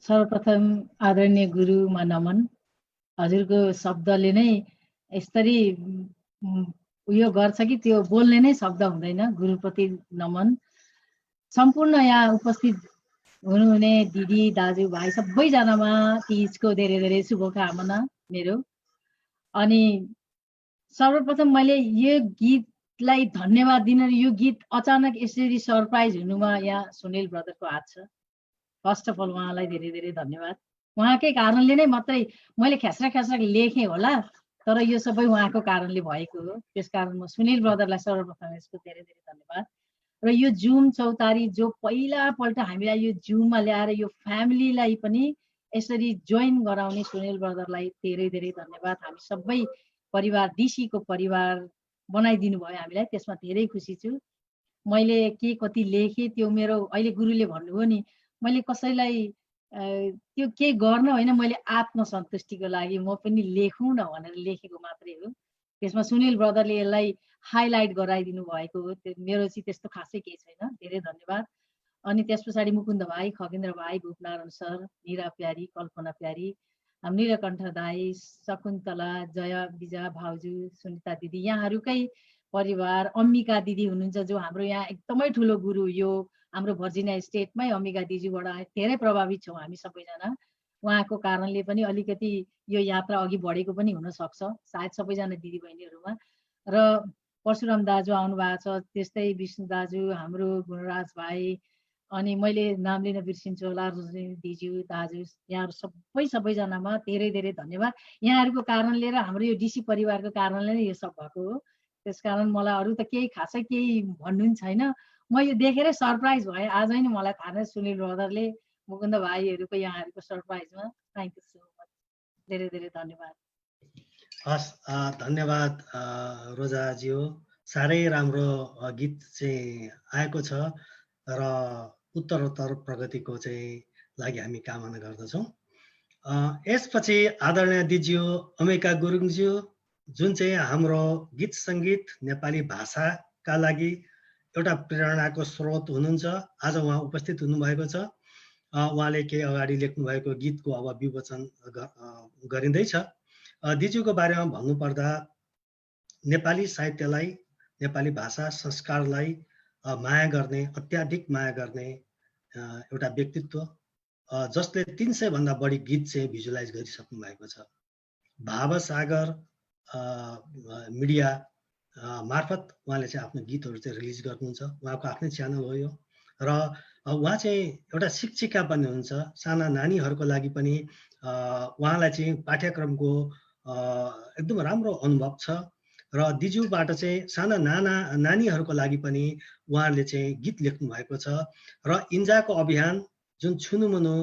सर्वप्रथम आदरणीय गुरुमा नमन। हजुरको शब्दले नै यसरी उयो गर्छ कि त्यो बोल्ने नै शब्द हुँदैन। गुरुप्रति नमन। सम्पूर्ण यहाँ उपस्थित हुनुहुने दिदी, दाजु, भाइ सबैजनामा तीजको धेरै धेरै शुभकामना मेरो। अनि सर्वप्रथम मैले यो गीतलाई धन्यवाद दिन, यो गीत अचानक यसरी सरप्राइज हुनुमा यहाँ सुनिल ब्रदरको हात छ। फर्स्ट अफ अल उहाँलाई धेरै धेरै धन्यवाद। उहाँकै कारणले नै मात्रै मैले ख्यास्रा लेखेँ होला, तर यो सबै उहाँको कारणले भएको हो। त्यसकारण म सुनिल ब्रदरलाई सर्वप्रथम यसको धेरै धेरै धन्यवाद। र यो जुम चौतारी जो पहिलापल्ट हामीलाई यो जुममा ल्याएर यो फ्यामिलीलाई पनि यसरी जोइन गराउने सुनिल ब्रदरलाई धेरै धेरै धन्यवाद। हामी सबै परिवार, डिसीको परिवार बनाइदिनु भयो हामीलाई, त्यसमा धेरै खुसी छु। मैले के कति लेखेँ त्यो मेरो अहिले गुरुले भन्नुभयो नि, मैले कसैलाई त्यो के गर्न होइन, मैले आत्मसन्तुष्टिको लागि म पनि लेखौँ न भनेर लेखेको मात्रै हो। त्यसमा सुनिल ब्रदरले यसलाई हाइलाइट गराइदिनु भएको हो। मेरो चाहिँ त्यस्तो खासै केही छैन। धेरै धन्यवाद। अनि त्यस पछाडि मुकुन्द भाइ, खगेन्द्र भाइ, भूपनारायण सर, निरा प्यारी, कल्पना प्यारी, नीलकण्ठ दाई, शकुन्तला, जया, विजया भाउजू, सुनिता दिदी, यहाँहरूकै परिवार, अम्बिका दिदी हुनुहुन्छ जो हाम्रो यहाँ एकदमै ठुलो गुरु, यो हाम्रो भर्जिनिया स्टेटमै अम्बिका दिदीबाट धेरै प्रभावित छौँ हामी सबैजना। उहाँको कारणले पनि अलिकति यो यात्रा अघि बढेको पनि हुनसक्छ सायद सबैजना दिदीबहिनीहरूमा। र परशुराम दाजु आउनु भएको छ, त्यस्तै विष्णु दाजु, हाम्रो गुणराज भाइ, अनि मैले नाम लिन बिर्सिन्छु होला, रोजनी दिजु, दाजु, यहाँहरू सबैजनामा धेरै धेरै धन्यवाद। यहाँहरूको कारणले र हाम्रो यो डिसी परिवारको कारणले नै यो सब भएको हो। त्यसकारण मलाई अरू त केही खासै केही भन्नु छैन। म यो देखेरै सरप्राइज भएँ। आज नि मलाई थाहा नै सुनिल ब्रदरले मुकुन्द भाइहरूको यहाँहरूको सरप्राइजमा। Thank you so much. धेरै धेरै धन्यवाद। हस्, धन्यवाद रोजाज्यू। साह्रै राम्रो गीत चाहिँ आएको छ र उत्तरोत्तर प्रगतिको चाहिँ लागि हामी कामना गर्दछौँ। यसपछि आदरणीय दिज्यू अमेका गुरुङज्यू, जुन चाहिँ हाम्रो गीत सङ्गीत नेपाली भाषाका लागि एउटा प्रेरणाको स्रोत हुनुहुन्छ। आज उहाँ उपस्थित हुनुभएको छ। उहाँले केही अगाडि लेख्नुभएको गीतको अब विवेचन गरिँदैछ। दिज्यूको बारेमा भन्नुपर्दा नेपाली साहित्यलाई, नेपाली भाषा संस्कारलाई माया गर्ने, अत्याधिक माया गर्ने एउटा व्यक्तित्व, जसले 300 भन्दा बढी गीत चाहिँ भिजुलाइज गरिसक्नु भएको छ। भावसागर मिडिया मार्फत उहाँले चाहिँ आफ्नो गीतहरू चाहिँ रिलिज गर्नुहुन्छ। उहाँको आफ्नै च्यानल हो यो। र उहाँ चाहिँ एउटा शिक्षिका पनि हुनुहुन्छ। साना नानीहरूको लागि पनि उहाँलाई चाहिँ पाठ्यक्रमको एकदम राम्रो अनुभव छ। र दिज्यूबाट चाहिँ साना नानीहरूको लागि पनि उहाँले चाहिँ गीत लेख्नु भएको छ। र इन्जाको अभियान, जुन छुनुमुनु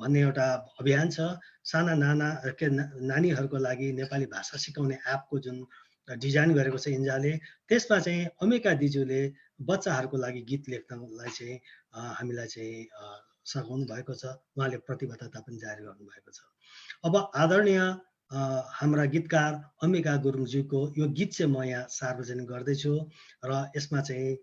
भन्ने एउटा अभियान छ, साना नानीहरूको लागि नेपाली भाषा सिकाउने एपको जुन डिजाइन गरेको छ इन्जाले, त्यसमा चाहिँ अमेका दिज्यूले बच्चाहरूको लागि गीत लेख्नलाई चाहिँ हामीलाई चाहिँ सघाउनु भएको छ। उहाँले प्रतिबद्धता पनि जारी गर्नुभएको छ। अब आदरणीय हाम्रा गीतकार अमेका गुरुङज्यूको यो गीत चाहिँ म यहाँ सार्वजनिक गर्दैछु र यसमा चाहिँ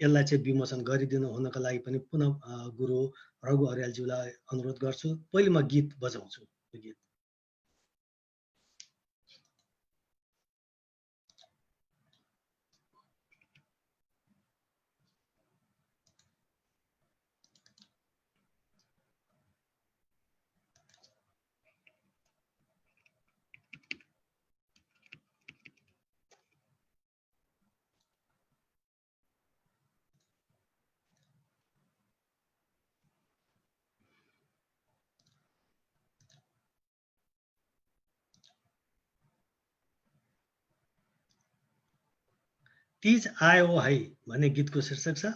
यसलाई चाहिँ विमोचन गरिदिनु हुनको लागि पनि पुनः गुरु रघु अर्यालज्यूलाई अनुरोध गर्छु। पहिले म गीत बजाउँछु। यो गीत तीज आयो है भन्ने गीतको शीर्षक छ।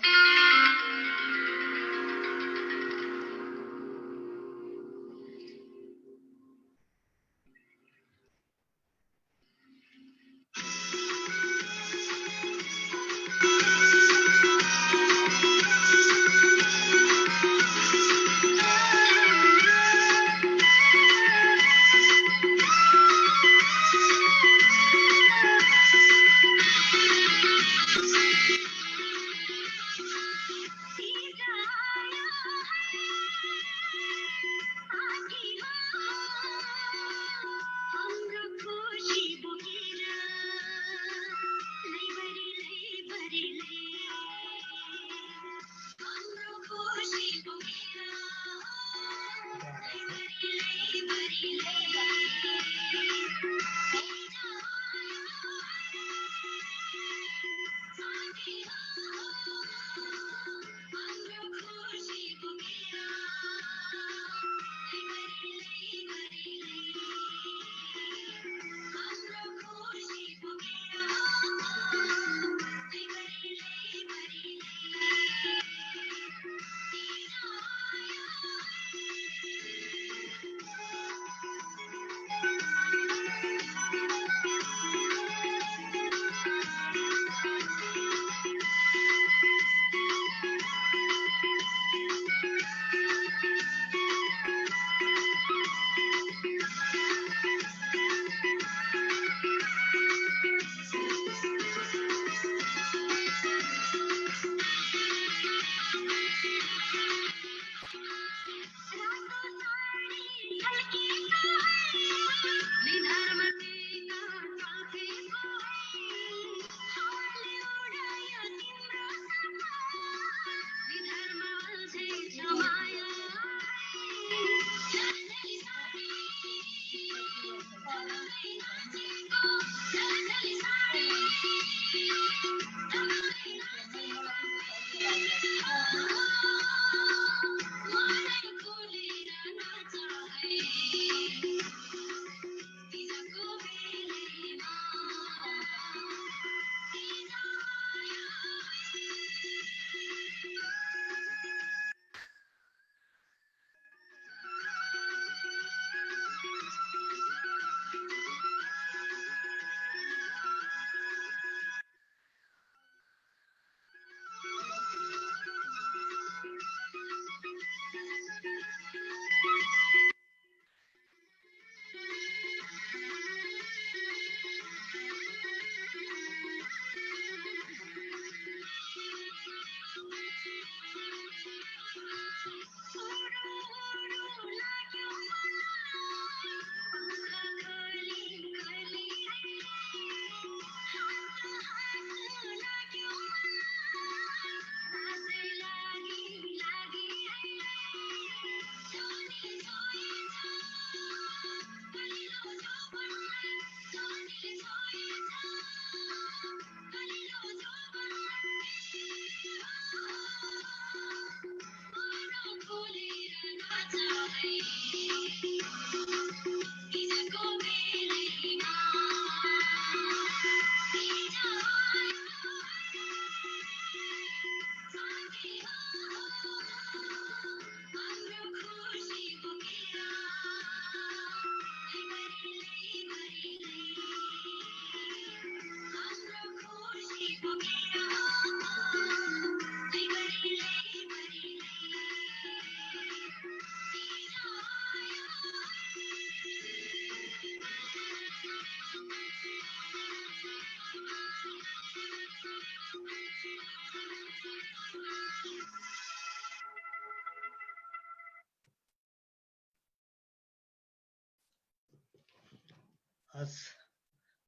हस्,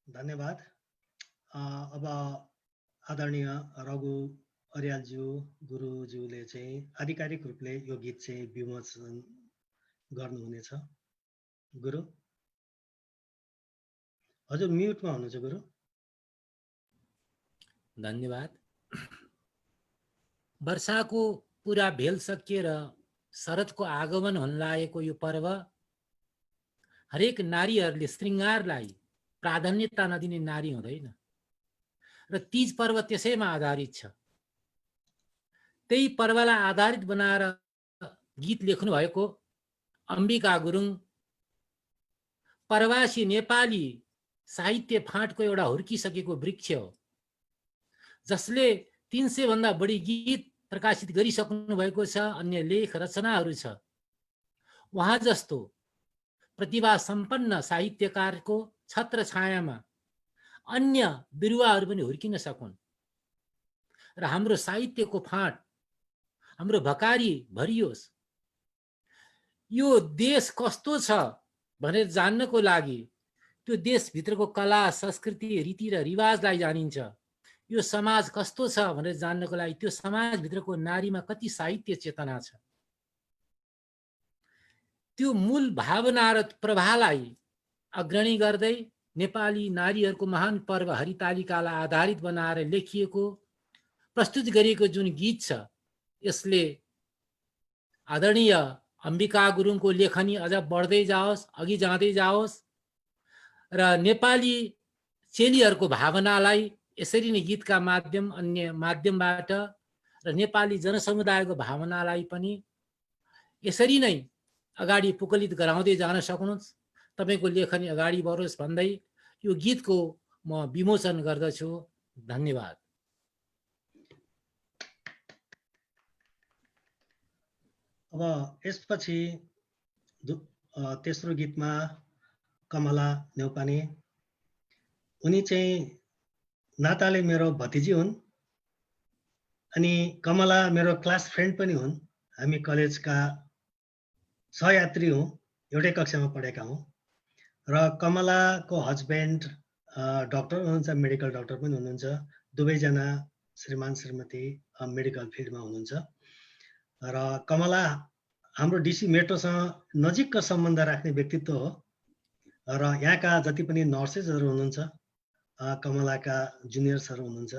धन्यवाद। अब आदरणीय रघु अर्यालज्यू गुरुज्यूले चाहिँ आधिकारिक रूपले यो गीत चाहिँ विमोचन गर्नुहुनेछ। गुरु हजुर म्युटमा हुनुहुन्छ गुरु। धन्यवाद। वर्षाको पुरा भेल सकिएर शरदको आगमन हुन लागेको यो पर्व हरेक नारीहरूले श्रृङ्गारलाई प्राधान्यता नदिने नारी हुँदैन र तीज पर्व त्यसैमा आधारित छ। त्यही पर्वलाई आधारित बनाएर गीत लेख्नु भएको अम्बिका गुरुङ प्रवासी नेपाली साहित्य फाँटको एउटा हुर्किसकेको वृक्ष हो, जसले 300 भन्दा बढी गीत प्रकाशित गरिसक्नु भएको छ। अन्य लेख रचनाहरू छ। उहाँ जस्तो प्रतिभा सम्पन्न साहित्यकारको छत्र छायामा अन्य बिरुवाहरू पनि हुर्किन सकुन् र हाम्रो साहित्यको फाँट, हाम्रो भकारी भरियोस्। यो देश कस्तो छ भनेर जान्नको लागि त्यो देशभित्रको कला, संस्कृति, रीति र रिवाजलाई जानिन्छ। यो समाज कस्तो छ भनेर जान्नको लागि त्यो समाजभित्रको नारीमा कति साहित्य चेतना छ, त्यो मूल भावना र प्रभावलाई अग्रणी गर्दै नेपाली नारीहरूको महान पर्व हरितालिकालाई आधारित बनाएर लेखिएको, प्रस्तुत गरिएको जुन गीत छ, यसले आदरणीय अम्बिका गुरुङको लेखनी अझ बढ्दै जाओस्, अघि जाँदै जाओस् र नेपाली चेलीहरूको भावनालाई यसरी नै गीतका माध्यम, अन्य माध्यमबाट र नेपाली जनसमुदायको भावनालाई पनि यसरी नै अगाडि पुकलित गराउँदै जान सक्नुहोस्। तपाईको लेखनी अगाडि बढोस् भन्दै यो गीतको म विमोचन गर्दछु। धन्यवाद। अब यसपछि तेस्रो गीतमा कमला न्यौपाने, उनी चाहिँ नाताले मेरो भतिजी हुन् अनि कमला मेरो क्लास फ्रेन्ड पनि हुन्। हामी कलेजका सहयात्री हौँ, एउटै कक्षामा पढेका हौँ। र कमलाको हस्बेन्ड डाक्टर हुनुहुन्छ, मेडिकल डाक्टर पनि हुनुहुन्छ। दुवैजना श्रीमान श्रीमती मेडिकल फिल्डमा हुनुहुन्छ। र कमला हाम्रो डिसी मेट्रोसँग नजिकको सम्बन्ध राख्ने व्यक्तित्व हो र यहाँका जति पनि नर्सेसहरू हुनुहुन्छ, कमलाका जुनियर्सहरू हुनुहुन्छ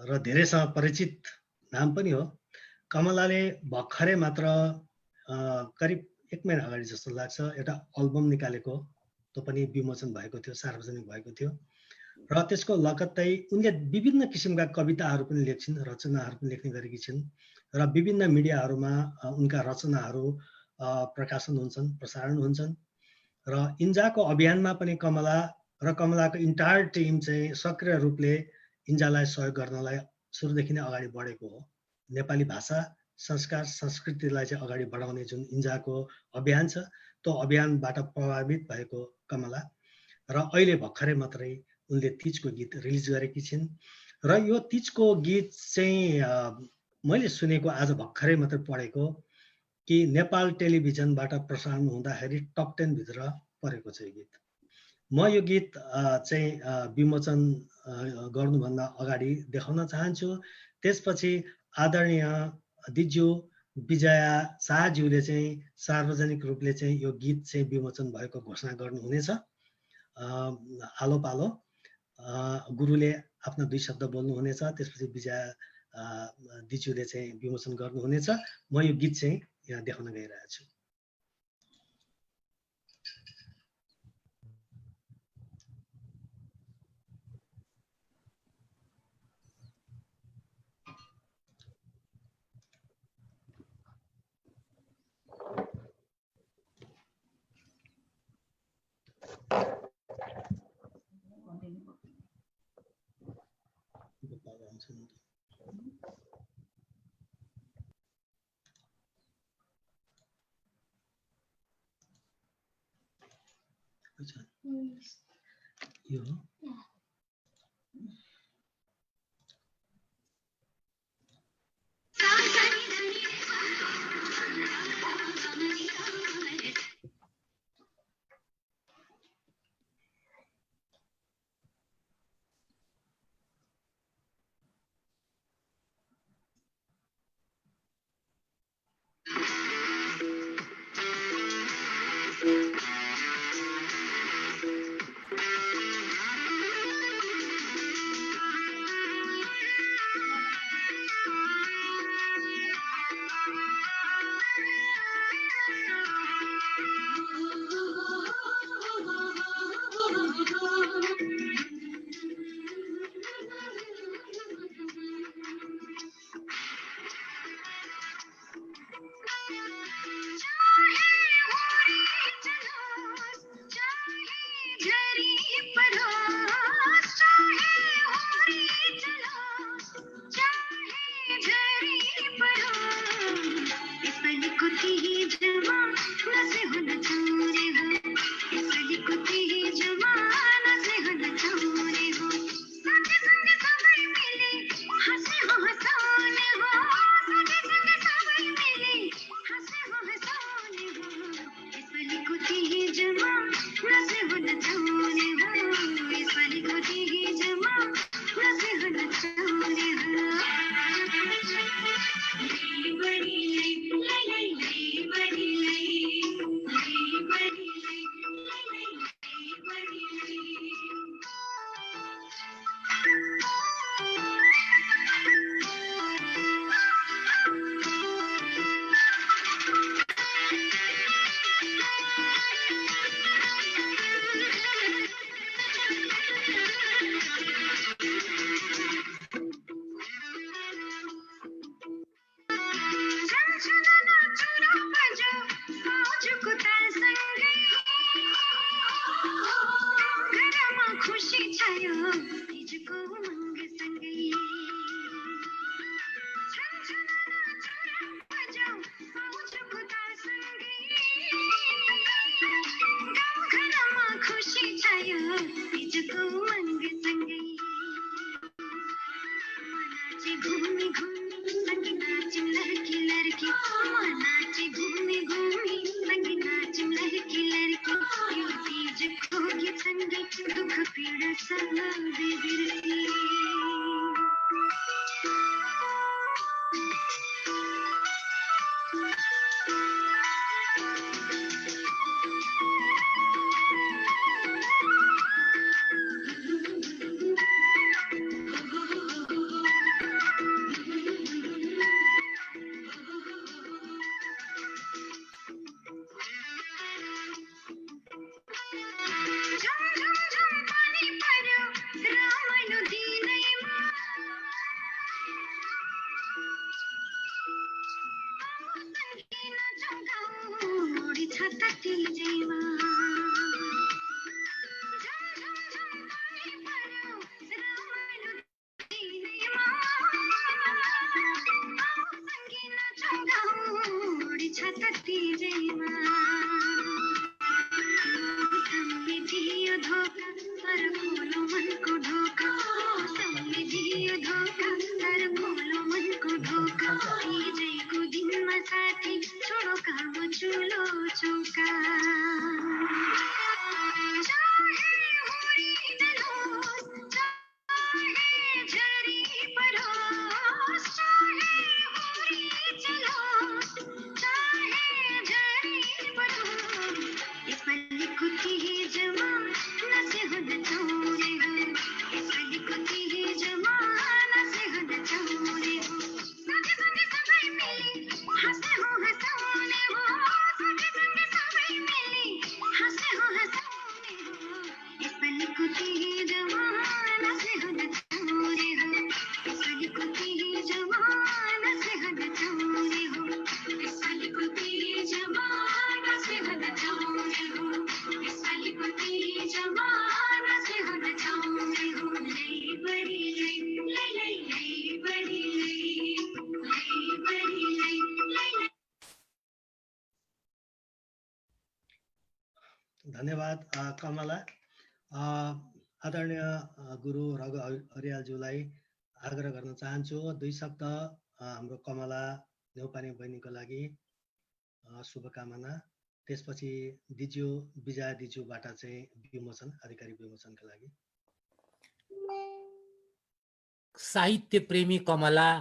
र धेरैसँग परिचित नाम पनि हो। कमलाले भर्खरै मात्र करिब 1 महिना अगाडि जस्तो लाग्छ एउटा अल्बम निकालेको, त्यो पनि विमोचन भएको थियो, सार्वजनिक भएको थियो। र त्यसको लगत्तै उनले विभिन्न किसिमका कविताहरू पनि लेख्छिन्, रचनाहरू पनि लेख्ने गरेकी छिन् र विभिन्न मिडियाहरूमा उनका रचनाहरू प्रकाशन हुन्छन्, प्रसारण हुन्छन्। र इन्जाको अभियानमा पनि कमला र कमलाको इन्टायर टिम चाहिँ सक्रिय रूपले इन्जालाई सहयोग गर्नलाई सुरुदेखि नै अगाडि बढेको हो। नेपाली भाषा, संस्कार, संस्कृतिलाई चाहिँ अगाडि बढाउने जुन इन्जाको अभियान छ, त्यो अभियानबाट प्रभावित भएको कमला र अहिले भर्खरै मात्रै उनले तीजको गीत रिलिज गरेकी छिन्। र यो तीजको गीत चाहिँ मैले सुनेको, आज भर्खरै मात्रै पढेको कि नेपाल टेलिभिजनबाट प्रसारण हुँदाखेरि टप 10 भित्र परेको छ यो गीत। म यो गीत चाहिँ विमोचन गर्नुभन्दा अगाडि देखाउन चाहन्छु। त्यसपछि आदरणीय दिज्यू विजया शाहज्यूले चाहिँ सार्वजनिक रूपले चाहिँ यो गीत चाहिँ विमोचन भएको घोषणा गर्नुहुनेछ। आलो पालो गुरुले आफ्ना 2 शब्द बोल्नुहुनेछ, त्यसपछि विजया दिज्यूले चाहिँ विमोचन गर्नुहुनेछ। म यो गीत चाहिँ यहाँ देखाउन गइरहेको छु। यो धन्यवाद कमला। आदरणीय गुरु रघु अर्यालज्यूलाई आग्रह गर्न चाहन्छु 2 शब्द हाम्रो कमला नेउपाने बहिनीको लागि शुभकामना, त्यसपछि दिज्यू विजया दिज्यूबाट चाहिँ विमोचन, आधिकारिक विमोचनका लागि। साहित्य प्रेमी कमलाले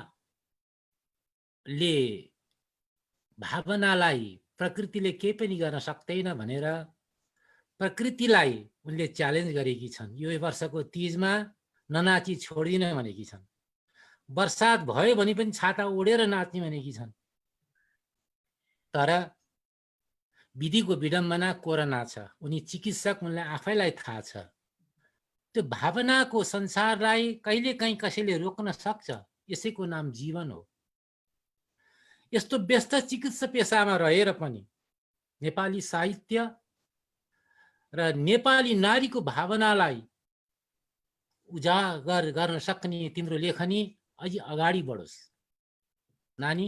भावनालाई प्रकृतिले केही पनि गर्न सक्दैन भनेर प्रकृतिलाई उनले च्यालेन्ज गरेकी छन्। यो वर्षको तीजमा ननाची छोड्दिन भनेकी छन्। बर्सात भयो भने पनि छाता ओढेर नाच्ने भनेकी छन्। तर विधिको विडम्बना कोरोना छ। उनी चिकित्सक, उनलाई आफैलाई थाहा छ। त्यो भावनाको संसारलाई कहिलेकाहीँ कसैले रोक्न सक्छ। यसैको नाम जीवन हो। यस्तो व्यस्त चिकित्सा पेसामा रहेर पनि नेपाली साहित्य र नेपाली नारीको भावनालाई उजागर गर्न सक्ने तिम्रो लेखनी अझ अगाडि बढोस्। नानी,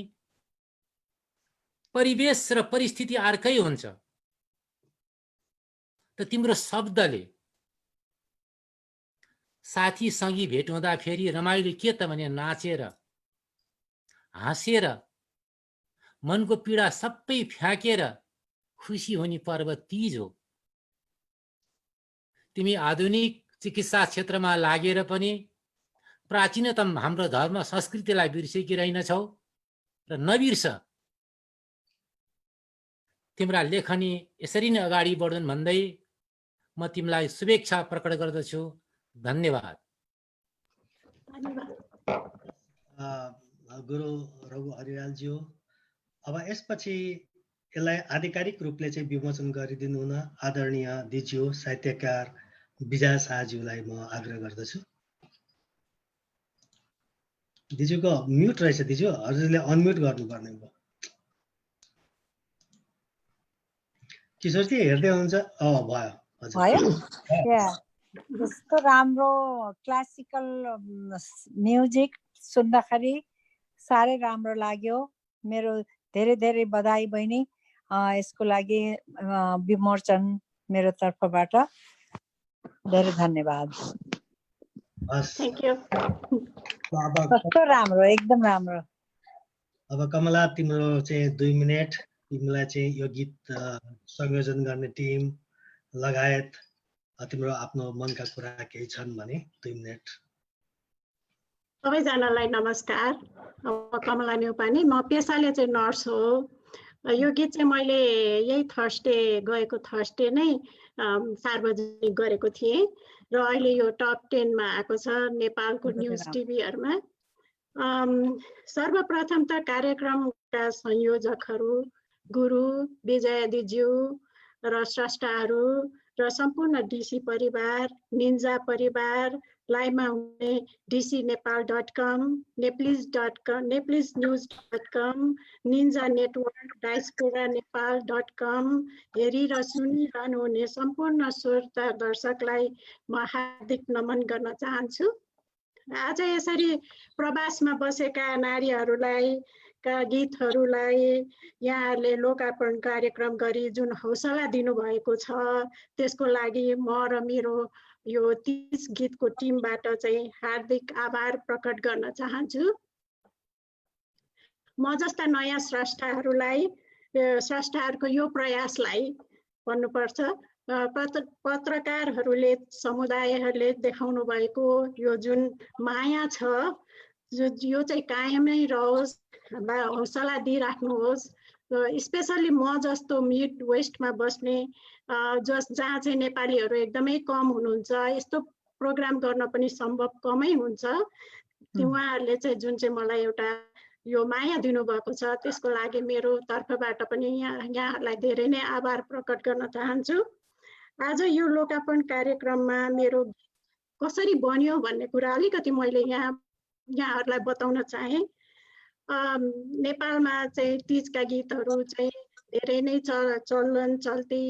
परिवेश र परिस्थिति अर्कै हुन्छ, त तिम्रो शब्दले साथी सँगी भेट हुँदा फेरि रमाइलो के त भने नाचेर हाँसेर मनको पीडा सबै फ्याँकेर खुसी हुने पर्व तीज हो। तिमी आधुनिक चिकित्सा क्षेत्रमा लागेर पनि प्राचीनतम हाम्रो धर्म संस्कृतिलाई बिर्सेकी रहेनछौ र नबिर्स। तिम्रा लेखनी यसरी नै अगाडि बढ्छन् भन्दै म तिमीलाई शुभेच्छा प्रकट गर्दछु। धन्यवाद। गुरु रघु हरिलालजी हो। अब यसपछि यसलाई आधिकारिक रूपले चाहिँ विमोचन गरिदिनु हुन आदरणीय दिज्यू साहित्यकार विजय शाहज्यूलाई म आग्रह गर्दछु। दिज्यूको म्युट रहेछ। दिज्यू, हजुरले अनम्युट गर्नुपर्ने भयो। किशोरजी हेर्दै हुनुहुन्छ? भयो। भयो। यस्तो राम्रो क्लासिकल म्युजिक सुन्दाखेरि साह्रै राम्रो लाग्यो। मेरो धेरै धेरै बधाई बहिनी। यसको लागि विमोचन मेरो तर्फबाट धेरै धन्यवाद। Thank you. कस्तो राम्रो, एकदम राम्रो। अब कमला, तिम्रो चाहिँ 2 मिनेट। तिमीलाई चाहिँ यो गीत संयोजन गर्ने टिम लगायत तिम्रो आफ्नो मनका कुरा केही छन् भने 2 मिनेट। सबैजनालाई नमस्कार। कमला न्यौपाने, म पेसाले चाहिँ नर्स हो। यो गीत चाहिँ मैले यही थर्सडे, गएको थर्सडे नै सार्वजनिक गरेको थिएँ र अहिले यो टप 10 मा आएको छ नेपालको न्युज टिभीहरुमा। सर्वप्रथम त कार्यक्रमका संयोजकहरू गुरु विजय दिज्यू र स्रष्टाहरू र सम्पूर्ण डीसी परिवार, निन्जा परिवार, लाइमा हुने dcnepal.com, neplisnews.com, Ninja network, diasporanepal.com हेरी र सुनिरहनु हुने सम्पूर्ण श्रोता दर्शकलाई म हार्दिक नमन गर्न चाहन्छु। आज यसरी प्रवासमा बसेका नारीहरूलाई का गीतहरूलाई यहाँहरूले लोकार्पण कार्यक्रम गरी जुन हौसला दिनुभएको छ, त्यसको लागि म र मेरो यो 30 गीतको टिमबाट चाहिँ हार्दिक आभार प्रकट गर्न चाहन्छु। म जस्ता नयाँ स्रष्टाहरूको यो प्रयासलाई भन्नुपर्छ, पत्रकारहरूले, समुदायहरूले देखाउनु भएको यो जुन माया छ, यो चाहिँ कायमै रहोस्, हौसला दिइराख्नुहोस्। स्पेसली म जस्तो मिड वेस्टमा बस्ने जहाँ चाहिँ नेपालीहरू एकदमै कम हुनुहुन्छ, यस्तो प्रोग्राम गर्न पनि सम्भव कमै हुन्छ। उहाँहरूले चाहिँ जुन चाहिँ मलाई एउटा यो माया दिनुभएको छ, त्यसको लागि मेरो तर्फबाट पनि यहाँहरूलाई धेरै नै आभार प्रकट गर्न चाहन्छु। आज यो लोकार्पण कार्यक्रममा मेरो कसरी बन्यो भन्ने कुरा अलिकति मैले यहाँहरूलाई बताउन चाहे। नेपालमा चाहिँ तीजका गीतहरू चाहिँ धेरै नै चलन चल्ती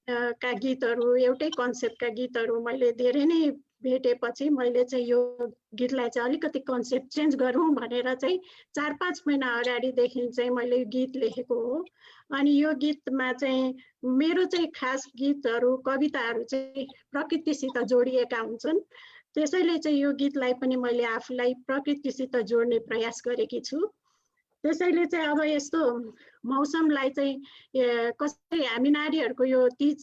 का गीतहरू, एउटै कन्सेप्टका गीतहरू मैले धेरै नै भेटेपछि मैले चाहिँ यो गीतलाई चाहिँ अलिकति कन्सेप्ट चेन्ज गरौँ भनेर चाहिँ 4-5 महिना अगाडिदेखि चाहिँ मैले गीत लेखेको हो। अनि यो गीतमा चाहिँ मेरो चाहिँ खास गीतहरू, कविताहरू चाहिँ प्रकृतिसित जोडिएका हुन्छन्। त्यसैले चाहिँ यो गीतलाई पनि मैले आफूलाई प्रकृतिसित जोड्ने प्रयास गरेकी छु। त्यसैले चाहिँ अब यस्तो मौसमलाई चाहिँ कसरी हामी नारीहरूको यो तीज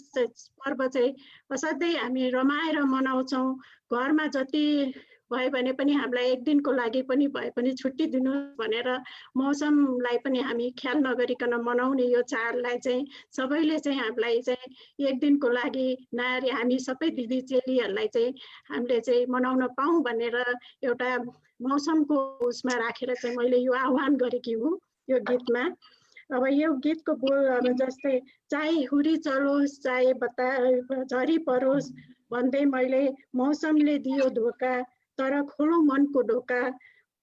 पर्व चाहिँ सधैँ हामी रमाएर मनाउँछौँ। घरमा जति भयो भने पनि हामीलाई एक दिनको लागि पनि भए पनि छुट्टी दिनुहोस् भनेर मौसमलाई पनि हामी ख्याल नगरिकन मनाउने यो चाडलाई चाहिँ सबैले चाहिँ हामीलाई चाहिँ एक दिनको लागि नारी हामी सबै दिदी चेलीहरूलाई चाहिँ हामीले चाहिँ मनाउन पाऊँ भनेर एउटा मौसमको उसमा राखेर चाहिँ मैले यो आह्वान गरेकी हुँ यो गीतमा। अब यो गीतको बोल अब जस्तै चाहे हुरी चलोस् चाहे झरी परोस् भन्दै मैले मौसमले दियो धोका तर खोलो मनको ढोका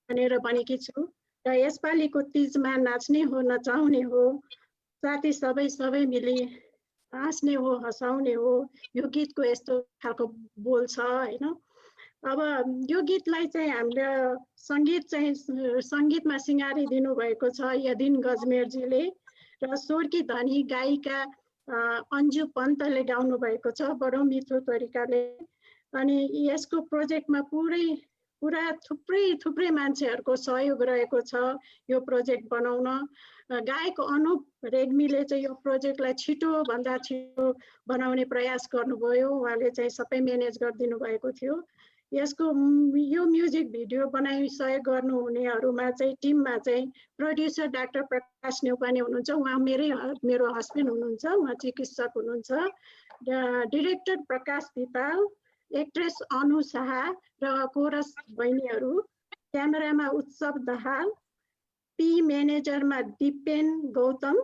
भनेर भनेकी छु। र यसपालिको तीजमा नाच्ने हो नचाउने हो साथी सबै मिली हाँस्ने हो हँसाउने हो यो गीतको यस्तो खालको बोल छ हैन। अब यो गीतलाई चाहिँ हामीले सङ्गीतमा सिँगारिदिनु भएको छ यदिन गजमेरजीले र स्वरकी धनी गायिका अन्जु पन्तले गाउनु भएको छ बडो मिठो तरिकाले। अनि यसको प्रोजेक्टमा पुरा थुप्रै मान्छेहरूको सहयोग रहेको छ यो प्रोजेक्ट बनाउन। गायक अनुप रेग्मीले चाहिँ यो प्रोजेक्टलाई छिटोभन्दा छिटो बनाउने प्रयास गर्नुभयो। उहाँले चाहिँ सबै म्यानेज गरिदिनु भएको थियो। यसको यो म्युजिक भिडियो बनाइ सहयोग गर्नुहुनेहरूमा चाहिँ टिममा चाहिँ प्रोड्युसर डाक्टर प्रकाश नेउपाने हुनुहुन्छ, उहाँ मेरो हस्बेन्ड हुनुहुन्छ, उहाँ चिकित्सक हुनुहुन्छ। डिरेक्टर प्रकाश धिताल, एक्ट्रेस अनु शाह र कोरस बहिनीहरू, क्यामेरामा उत्सव दाहाल, पी म्यानेजरमा दिपेन गौतम,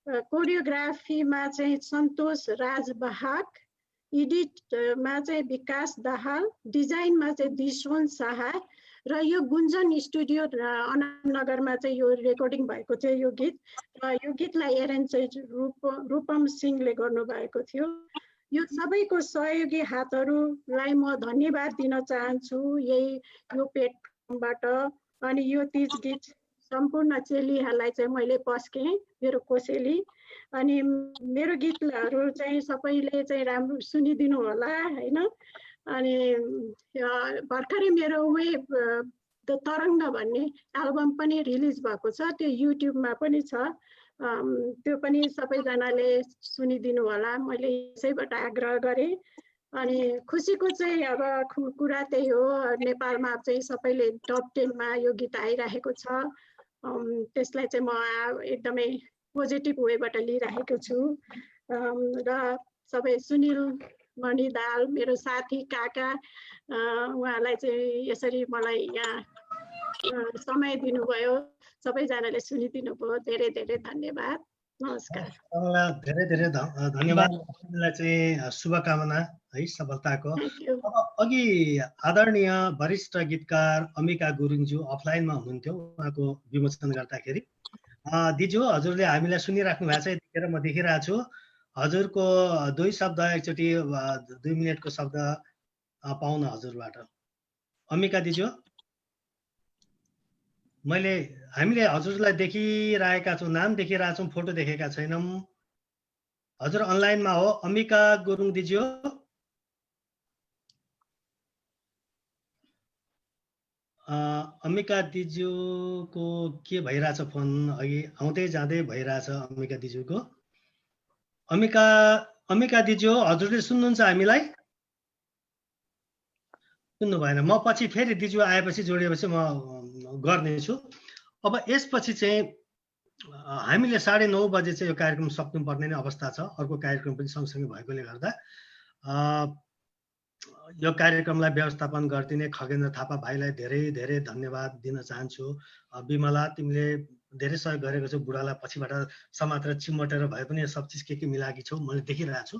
कोरियोग्राफीमा चाहिँ सन्तोष राज बहाक, एडिटमा चाहिँ विकास दाहाल, डिजाइनमा चाहिँ दिशवन शाह र यो गुन्जन स्टुडियो अनामनगरमा चाहिँ यो रेकर्डिङ भएको थियो यो गीत। र यो गीतलाई एरेन्ज चाहिँ रूपम सिंहले गर्नुभएको थियो। यो सबैको सहयोगी हातहरूलाई म धन्यवाद दिन चाहन्छु यो प्लेटफर्मबाट। अनि यो तीज गीत सम्पूर्ण चेलीहरूलाई चाहिँ मैले पस्केँ मेरो कोसेली। अनि मेरो गीतहरू चाहिँ सबैले चाहिँ राम्रो सुनिदिनु होला हैन। अनि भर्खरै मेरो वेब द तरङ्ग भन्ने एल्बम पनि रिलिज भएको छ, त्यो युट्युबमा पनि छ, त्यो पनि सबैजनाले सुनिदिनु होला, मैले यसैबाट आग्रह गरेँ। अनि खुसीको चाहिँ अब कुरा त्यही हो, नेपालमा चाहिँ सबैले टप 10 मा यो गीत आइरहेको छ। त्यसलाई चाहिँ म एकदमै पोजिटिभ वेबाट लिइरहेको छु। र सबै सुनिल मणि दाल मेरो साथी काका उहाँलाई चाहिँ यसरी मलाई यहाँ समय दिनुभयो, सबैजनाले सुनिदिनु भयो, धेरै धेरै धन्यवाद। नमस्कार। धेरै धेरै धन्यवाद। तपाईँलाई चाहिँ शुभकामना है सफलताको। अब अघि आदरणीय वरिष्ठ गीतकार अम्बिका गुरुङज्यू अफलाइनमा हुनुहुन्थ्यो, उहाँको विमोचन गर्दाखेरि दिजु हजुरले हामीलाई सुनिराख्नु भएको छ, यतिखेर म देखिरहेको छु। हजुरको 2 शब्द एकचोटि 2 मिनटको शब्द पाउन हजुरबाट। अम्बिका दिजु, हामीले हजुरलाई देखिरहेका छौँ, नाम देखिरहेका छौँ, फोटो देखेका छैनौँ। हजुर अनलाइनमा हो? अम्बिका गुरुङ दिजु, अम्बिका दिजुको के भइरहेछ? फोन अघि आउँदै जाँदै भइरहेछ अम्बिका दिजुको। अम्बिका दिजु हजुरले सुन्नुहुन्छ हामीलाई? सुन्नु भएन। म पछि फेरि दिजु आएपछि जोडिएपछि म गर्नेछु। अब यसपछि चाहिँ हामीले 9:30 बजे चाहिँ यो कार्यक्रम सक्नुपर्ने नै अवस्था छ। अर्को कार्यक्रम पनि सँगसँगै भएकोले गर्दा यो कार्यक्रमलाई व्यवस्थापन गरिदिने खगेन्द्र थापा भाइलाई धेरै धेरै धन्यवाद दिन चाहन्छु। विमला, तिमीले धेरै सहयोग गरेको छौ, बुढालाई पछिबाट समातेर चिमटेर भए पनि सब चिज के मिलाएकी छौ, मैले देखिरहेको छु।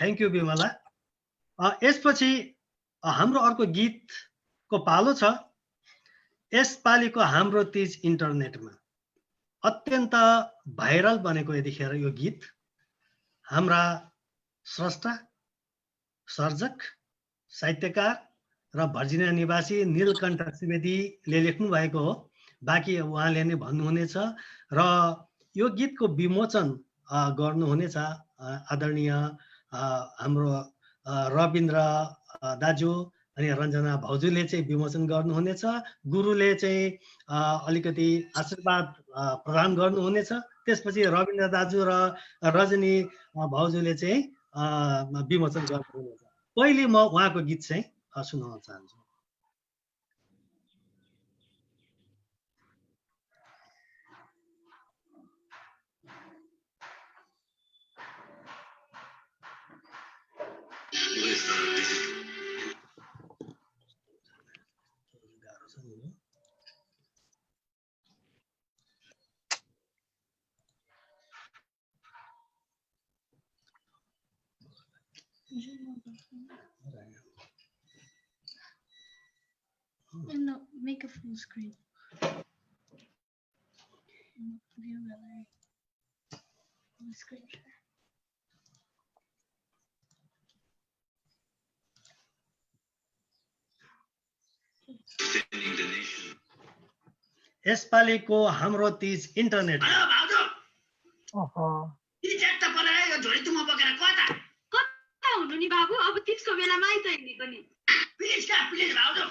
Thank you Vimala. यसपछि हाम्रो अर्को गीतको पालो छ। यसपालिको हाम्रो तीज इन्टरनेटमा अत्यन्त भाइरल बनेको यतिखेर यो गीत हाम्रा स्रष्टा, सर्जक, साहित्यकार र भर्जिनिया निवासी नीलकण्ठ सुवेदीले लेख्नु भएको हो। बाँकी उहाँले नै भन्नुहुनेछ र यो गीतको विमोचन गर्नुहुनेछ आदरणीय हाम्रो रविन्द्र दाजु अनि रञ्जना भाउजूले चाहिँ विमोचन गर्नुहुनेछ। गुरुले चाहिँ अलिकति आशीर्वाद प्रदान गर्नुहुनेछ। त्यसपछि रविन्द्र दाजु र रजनी भाउजूले चाहिँ विमोचन गर्नुहुनेछ। पहिले म उहाँको गीत चाहिँ सुनाउन चाहन्छु। गाह्रो छ नि यो। No, make a full screen. View gallery. Full screen share. यसपालिको हाम्रो तीज इन्टरनेट हेलो भाउजू ओहो ती च्याट त परेर यो झोली तुमा बोकेर कता कता हुनु नि बाबु अब त्यसको बेला माइत हिँडेको नि प्लिज भाउजू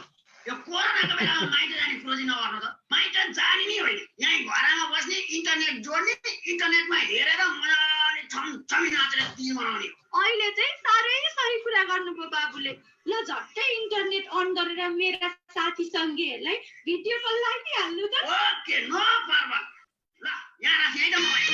यो कोरोनाको बेलामा माइत जाने क्लोजिङ नगर्नु त माइत जाने नि होइन यहाँ घरमा बस्ने इन्टरनेट जोड्ने इन्टरनेटमा हेरेर मजाले छमछमी नाचेर तीज मनाउने अहिले चाहिँ साह्रै सही कुरा गर्नुभयो बाबुले ल झट्टै इन्टरनेट अन गरेर मेरा साथी सङ्गीहरूलाई भिडियो कल लगाइदिइहाल्नु त ओके नो प्रब्लम ल यहाँ राखेँ है त मोबाइल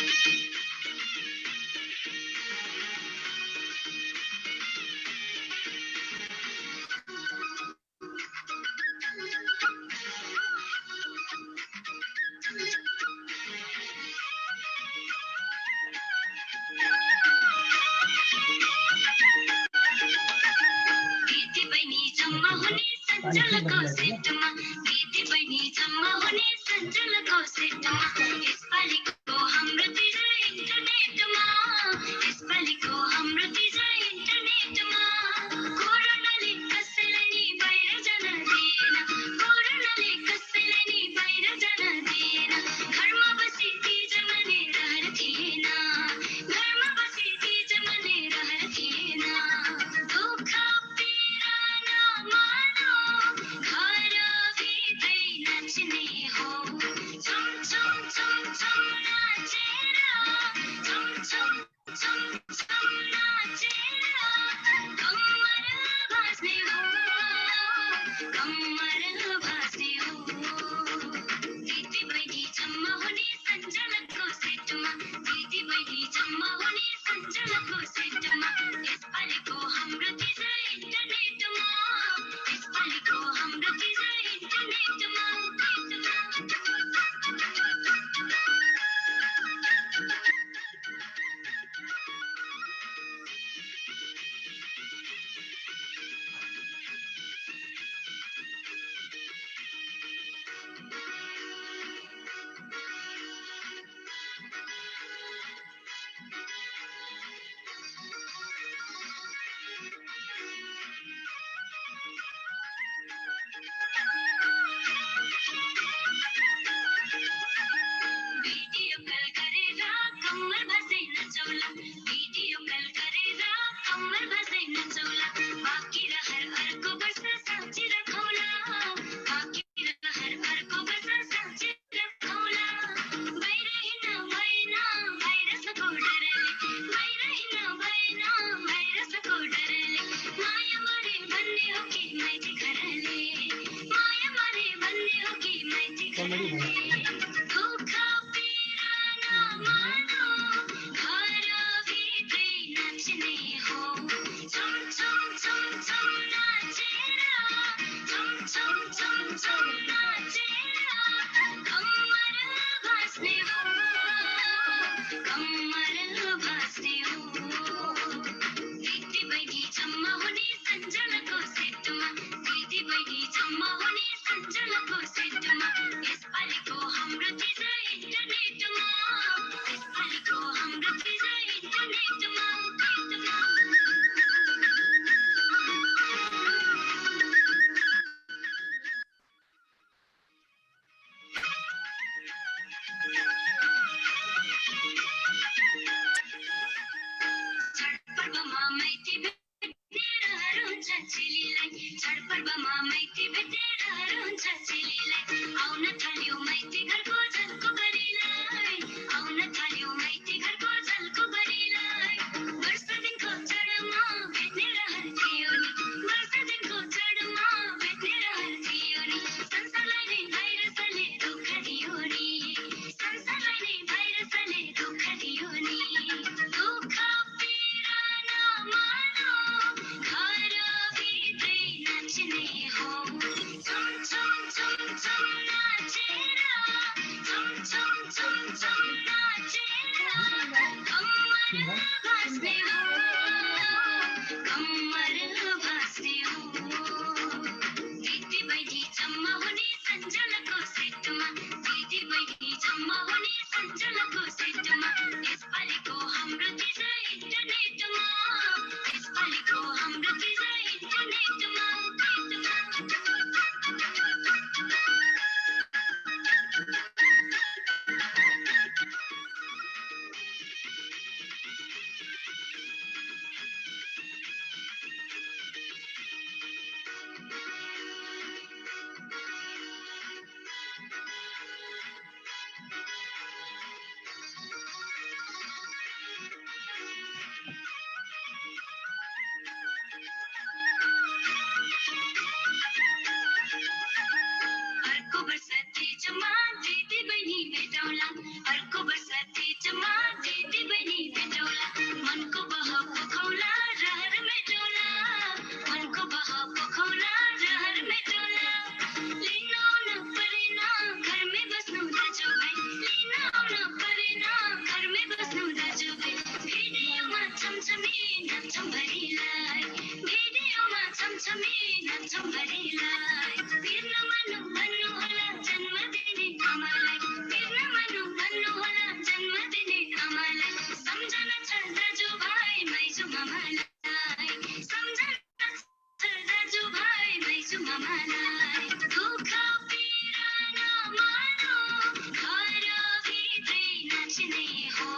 सञ्चालको सेटमा दिदी बहिनी जम्मा हुने सञ्चालको सेटमा यसपालिको हाम्रो तीज इन्टरनेटमा यसपालिको हाम्रो तीज इन्टरनेटमा कोरोनाले कसैलाई नि बाहिर जान दिएन कोरोनाले कसैलाई नि बाहिर जान दिएन घरमा बसी तीज मनाइरहर थिएन घरमा बसी तीज मनाइरहर थिएन दुःख पीडा नमानो घर भित्रै नाच्ने हो छम छम छम छम नाचेर छम छम छम छम नाचेर कम्मर भाँच्ने हो कम्मर भाँच्ने हो दिदी बहिनी जम्मा हुने सञ्चालकको सेटमा दिदी बहिनी जम्मा हुने सञ्चालकको सेटमा यसपालिको हाम्रो तीज इन्टरनेटमा यसपालिको हाम्रो तीज इन्टरनेटमा भिडियो कल गरेर कम्मर बसाइ नचौला भिडियो कल गरेर कम्मर बसाइ नचौला बाँकी रहर अर्को वर्ष साँची रखौला बाँकी रहर अर्को वर्ष साँची रखौला बाहिर हिँड्न भएन भाइरसको डरले बाहिर हिँड्न भएन भाइरसको डरले माया मरे भन्ने हो कि माइती घरले माया मरे भन्ने हो कि माइती घरले दुःख पीडा नमानो घर भित्रै नाच्ने हो छम छम छम छम नाचेर छम छम छम छम नाचेर कम्मर भाँच्ने हो कम्मर भाँच्ने हो दिदी बहिनी जम्मा हुने सञ्चालकको सेटमा दिदी बहिनी जम्मा हुने सञ्चालकको सेटमा यसपालिको हाम्रो तीज इन्टरनेटमा यसपालिको हाम्रो तीज इन्टरनेटमा चाडपर्वमा माइती भेटेर हुन्छ चेलीलाई चाडपर्वमा माइती भेटेर हुन्छ चेलीलाई आउन थाल्यो माइती घरको झल्को बरीलाई आउन थाल्यो माइती घरको झल्को बरीलाई वर्ष दिनको चढमा भेट्ने रहर थियो नि वर्ष दिनको चढमा भेट्ने रहर थियो नि संसारलाई नै भाइरसले दुःख दियो नि संसारलाई नै भाइरसले दुःख दियो नि दुःख पीडा नमानो घर खोला रहर में डोला लिन आउन परेन घरमै बस्नु दाजुभाइ लिन आउन परेन घरमै बस्नु दाजुभाइ भिडियोमा छमछमी नाच्छौँ भरिलाई भिडियोमा छमछमी नाच्छौँ भरिलाई बिर्न मान्नु भन्नुहोला जन्म दिने आमालाई बिर्न मान्नु भन्नुहोला जन्म दिने आमालाई सम्झना छ दाजुभाइ माइजू मामालाई सम्झना छ दाजुभाइ माइजू मामालाई दुःख पीडा नमानो घरभित्रै नाच्ने हो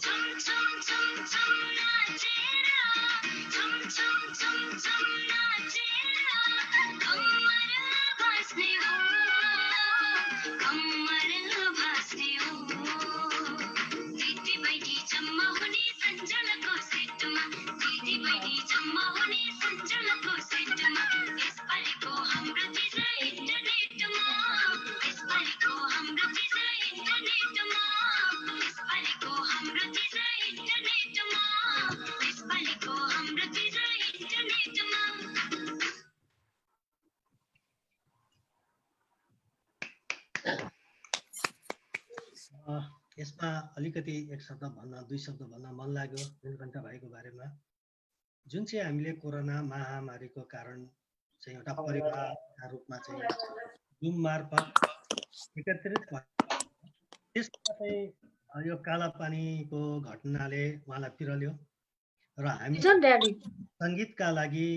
छम छम छम छम नाचेर छम छम छम छम नाचेर कम्मर भाँच्ने हो कम्मर भाँच्ने हो दिदी बहिनी जम्मा हुने सञ्जलको सेटमा दिदी बहिनी जम्मा हुने सञ्जलको सेटमा यसपालिको हाम्रो चिज इन्टरनेटमा यसपालिको हाम्रो चिज इन्टरनेटमा यसपालिको हाम्रो चिज इन्टरनेटमा यसपालिको हाम्रो चिज इन्टरनेटमा यसमा अलिकति एक शब्द भन्न दुई शब्द भन्न मन लाग्यो नीलकण्ठ भाइको बारेमा जुन चाहिँ हामीले कोरोना महामारीको कारण चाहिँ एउटा परिवारका रूपमा चाहिँ जुम मार्फत एकत्रित त्यसमा चाहिँ यो कालापानीको घटनाले उहाँलाई पिरल्यो र हामी सङ्गीतका लागि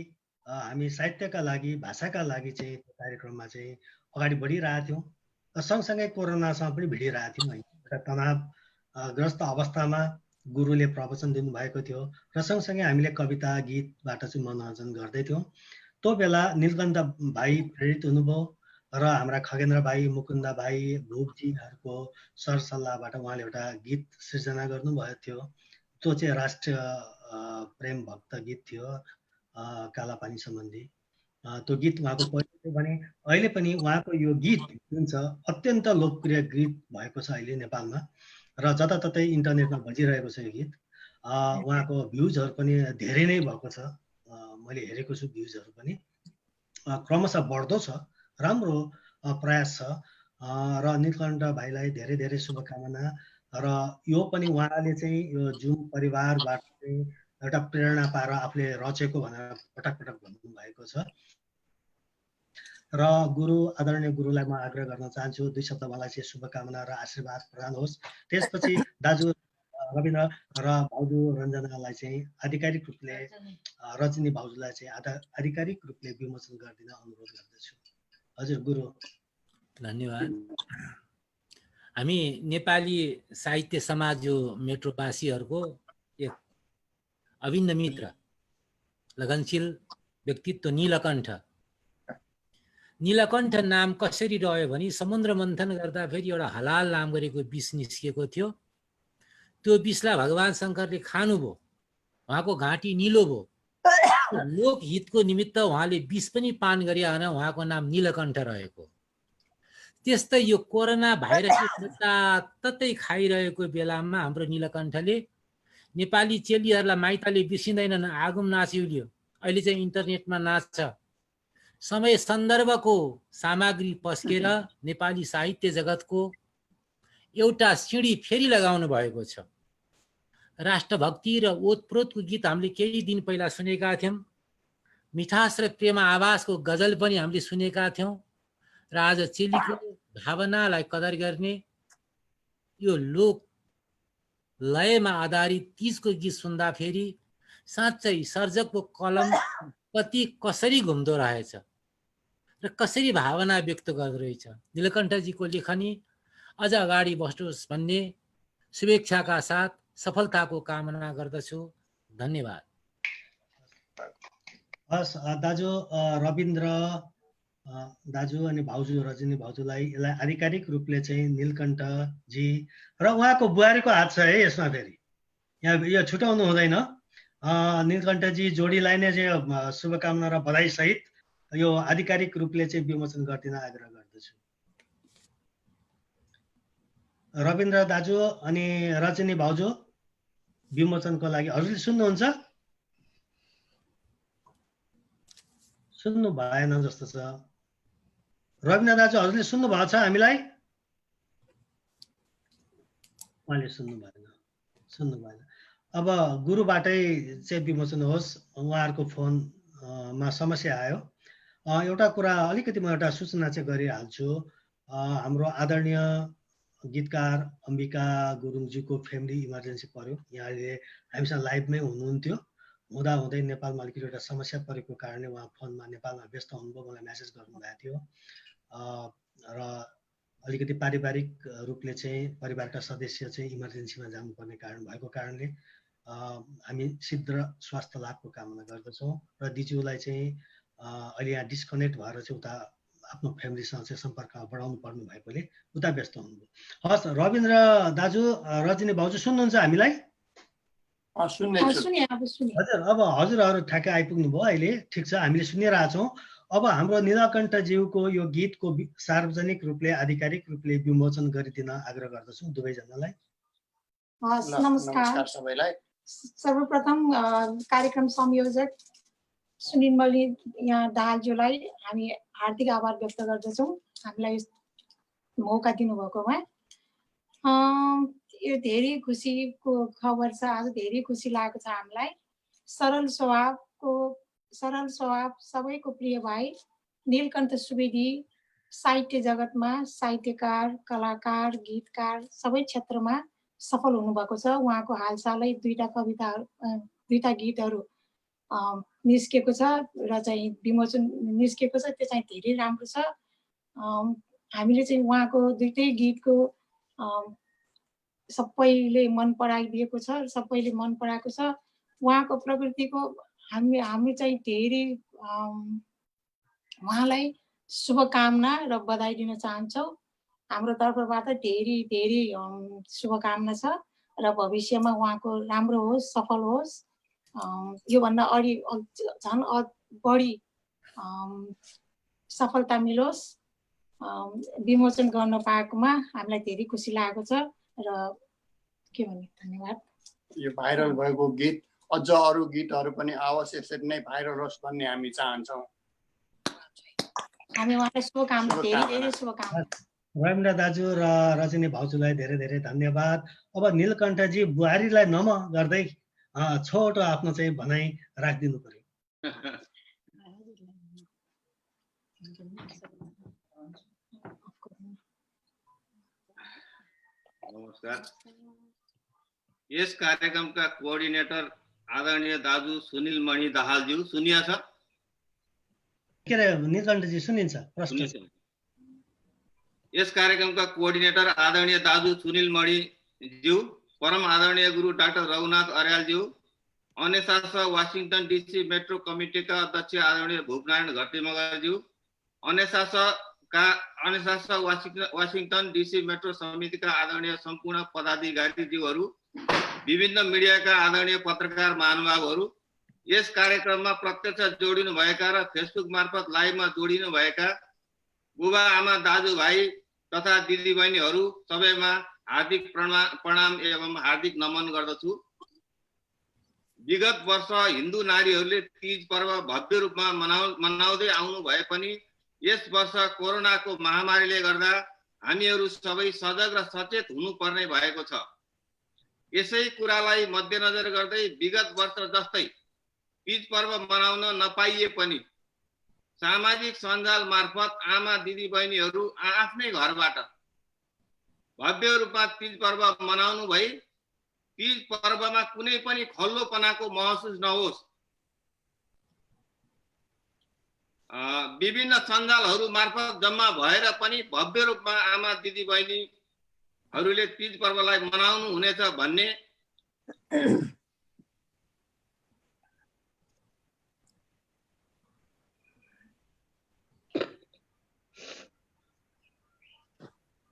हामी साहित्यका लागि भाषाका लागि चाहिँ त्यो कार्यक्रममा चाहिँ अगाडि बढिरहेका थियौँ र सँगसँगै कोरोनासँग पनि भिडिरहेका थियौँ है एउटा तनावग्रस्त अवस्थामा गुरुले प्रवचन दिनुभएको थियो र सँगसँगै हामीले कविता गीतबाट चाहिँ मनोरञ्जन गर्दै थियौँ त्यो बेला नीलकण्ठ भाइ प्रेरित हुनुभयो र हाम्रा खगेन्द्र भाइ मुकुन्द भाइ भुपजीहरूको सरसल्लाहबाट उहाँले एउटा गीत सिर्जना गर्नुभएको थियो त्यो चाहिँ राष्ट्रिय प्रेम भक्त गीत थियो कालापानी सम्बन्धी त्यो गीत उहाँको पहिलो थियो भने अहिले पनि उहाँको यो गीत जुन छ अत्यन्त लोकप्रिय गीत भएको छ अहिले नेपालमा र जताततै इन्टरनेटमा बजिरहेको छ यो गीत उहाँको भ्युजहरू पनि धेरै नै भएको छ मैले हेरेको छु भ्युजहरू पनि क्रमशः बढ्दो छ राम्रो प्रयास छ र नीलकण्ठ भाइलाई धेरै धेरै शुभकामना र यो पनि उहाँले चाहिँ यो जुम परिवारबाट चाहिँ एउटा प्रेरणा पाएर आफूले रचेको भनेर पटक पटक भन्नु भएको छ र गुरु आदरणीय गुरुलाई म आग्रह गर्न चाहन्छु दुई शब्द मलाई चाहिँ शुभकामना र आशीर्वाद प्रदान होस् त्यसपछि दाजु रविन्द्र र भाउजू रञ्जनालाई चाहिँ आधिकारिक रूपले रजनी भाउजूलाई चाहिँ आधिकारिक रूपले विमोचन गरिदिन अनुरोध गर्दछु हजुर गुरु धन्यवाद हामी नेपाली साहित्य समाज जो मेट्रोवासीहरूको एक अभिन्न मित्र लगनशील व्यक्तित्व नीलकण्ठ नाम कसरी रह्यो भने समुद्र मन्थन गर्दा फेरि एउटा हलाल नाम गरेको विष निस्किएको थियो त्यो विषलाई भगवान शङ्करले खानुभयो उहाँको घाँटी निलो भयो लोकहितको निमित्त उहाँले विष पनि पान गरे होइन उहाँको नाम नीलकण्ठ रहेको त्यस्तै यो कोरोना भाइरसले जताततै खाइरहेको बेलामा हाम्रो नीलकण्ठले नेपाली चेलीहरूलाई माइतले बिर्सिँदैनन् आगुम नाचिउल्यो अहिले चाहिँ इन्टरनेटमा नाच्छ समय सन्दर्भको सामग्री पस्केर नेपाली साहित्य जगतको एउटा सिँढी फेरि लगाउनु भएको छ राष्ट्रभक्ति र ओतप्रोतको गीत हामीले केही दिन पहिला सुनेका थियौँ मिठास र प्रेम आवाजको गजल पनि हामीले सुनेका थियौँ र आज चेलीको भावनालाई कदर गर्ने यो लोक लयमा आधारित तीजको गीत सुन्दा फेरि साँच्चै सर्जकको कलम कति कसरी घुम्दो रहेछ र कसरी भावना व्यक्त गर्दो रहेछ नीलकण्ठजीको लेखनी अझ अगाडि बढोस् भन्ने शुभेच्छाका साथ सफलताको कामना गर्दछु धन्यवाद हस् दाजु रविन्द्र दाजु अनि भाउजू रजनी भाउजूलाई यसलाई आधिकारिक रूपले चाहिँ नीलकण्ठजी र उहाँको बुहारीको हात छ है यसमा फेरि यहाँ यो छुटाउनु हुँदैन नीलकण्ठजी जोडीलाई नै चाहिँ शुभकामना र बधाई सहित यो आधिकारिक रूपले चाहिँ विमोचन गरिदिन आग्रह गर्दछु रविन्द्र दाजु अनि रजनी भाउजू विमोचनको लागि हजुरले सुन्नुहुन्छ सुन्नु भएन जस्तो छ। रविना दाजु हजुरले सुन्नु भएको छ हामीलाई? उहाँले सुन्नु भएन। अब गुरुबाटै चाहिँ विमोचन होस्, उहाँहरूको फोनमा समस्या आयो। एउटा कुरा अलिकति म एउटा सूचना चाहिँ गरिहाल्छु। हाम्रो आदरणीय गीतकार अम्बिका गुरुङज्यूको फ्यामिली इमर्जेन्सी पर्यो। यहाँले हामीसँग लाइभमै हुनुहुन्थ्यो, हुँदै नेपालमा अलिकति एउटा समस्या परेको कारणले उहाँ फोनमा नेपालमा व्यस्त हुनुभयो, मलाई मेसेज गर्नुभएको थियो। र अलिकति पारिवारिक रूपले चाहिँ परिवारका सदस्य चाहिँ इमर्जेन्सीमा जानुपर्ने कारण भएको कारणले हामी शीघ्र स्वास्थ्य लाभको कामना गर्दछौँ र दिज्यूलाई चाहिँ अहिले यहाँ डिस्कनेक्ट भएर चाहिँ उता आफ्नो फ्यामिलीसँग चाहिँ सम्पर्क बढाउनु पर्नु भएकोले उता व्यस्त हुनुभयो। हस् रविन्द्र दाजु, रजनी भाउजू सुन्नुहुन्छ हामीलाई? हजुर, अब हजुरहरू ठ्याक्कै आइपुग्नु भयो अहिले, ठिक छ, हामीले सुनिरहेछौँ। अब हाम्रो नीलकण्ठज्यूको यो गीतको सार्वजनिक रूपले आधिकारिक रूपले विमोचन गरिदिन आग्रह गर्दछौँ दुवैजनालाई। नमस्कार सबैलाई। सर्वप्रथम कार्यक्रम संयोजक सुनिल मल्ली यहाँ दाहालज्यूलाई हामी हार्दिक आभार व्यक्त गर्दछौँ हामीलाई मौका दिनुभएकोमा। यो धेरै खुसीको खबर छ, आज धेरै खुसी लागेको छ हामीलाई। सरल स्वभाव सबैको प्रिय भाइ नीलकण्ठ सुवेदी साहित्य जगतमा साहित्यकार, कलाकार, गीतकार सबै क्षेत्रमा सफल हुनुभएको छ। उहाँको हालसालै दुईटा गीतहरू निस्केको छ र चाहिँ विमोचन निस्केको छ, त्यो चाहिँ धेरै राम्रो छ। हामीले चाहिँ उहाँको दुईटै गीतको सबैले मन पराइदिएको छ, सबैले मन पराएको छ। उहाँको प्रकृतिको हामी चाहिँ धेरै उहाँलाई शुभकामना र बधाई दिन चाहन्छौँ। हाम्रो तर्फबाट धेरै शुभकामना छ र भविष्यमा उहाँको राम्रो होस्, सफल होस्, योभन्दा झन् बढी सफलता मिलोस्। विमोचन गर्न पाएकोमा हामीलाई धेरै खुसी लागेको छ र के भन्ने, धन्यवाद। यो भाइरल भएको गीत अझ अरू गीतहरू पनि आवश्यक यसरी नै भाइरल होस् भन्ने हामी चाहन्छौँ। हामी उहाँलाई शुभकामना, धेरै शुभकामना। रविन्द्र दाजु र रजनी भाउजूलाई धेरै धन्यवाद। अब नीलकण्ठजी बुहारीलाई नम गर्दै छोटो आफ्नो चाहिँ भनाइ राखिदिनु पर्यो। नमस्कार। यस कार्यक्रमका कोअर्डिनेटर आदरणीय दाजु सुनिल मणि दाहालज्यू सुनिया छ? के अरे नीलकण्ठजी सुनिन्छ? यस कार्यक्रमका कोअर्डिनेटर आदरणीय दाजु सुनिल मणि ज्यू, परम आदरणीय गुरु डाक्टर रघुनाथ अर्यालज्यू, अनेसास वाशिंगटन डीसी मेट्रो कमिटीका अध्यक्ष आदरणीय भूपनारायण घट्टी मगरज्यू, अनेसास वाशिंगटन डीसी मेट्रो समितिका आदरणीय सम्पूर्ण पदाधिकारीज्यूहरू, विभिन्न मिडियाका आदरणीय पत्रकार महानुभावहरू, यस कार्यक्रममा प्रत्यक्ष जोडिनु भएका र फेसबुक मार्फत लाइभमा जोडिनु भएका बुबा आमा दाजुभाइ तथा दिदीबहिनीहरू सबैमा हार्दिक प्रणाम एवं हार्दिक नमन गर्दछु। विगत वर्ष हिन्दू नारीहरूले तीज पर्व भव्य रूपमा मनाउँदै आउनु भए पनि यस वर्ष कोरोनाको महामारीले गर्दा हामीहरू सबै सजग र सचेत हुनुपर्ने भएको छ। यसै कुरालाई मध्यनजर गर्दै विगत वर्ष जस्तै तीज पर्व मनाउन नपाइए पनि सामाजिक सञ्जाल मार्फत आमा दिदीबहिनीहरू आफ्नै घरबाट भव्य रूपमा तीज पर्व मनाउनु भई तीज पर्वमा कुनै पनि खल्लोपनाको महसुस नहोस्, विभिन्न सञ्जालहरू मार्फत जम्मा भएर पनि भव्य रूपमा आमा दिदीबहिनीहरूले तीज पर्वलाई मनाउनु हुनेछ भन्ने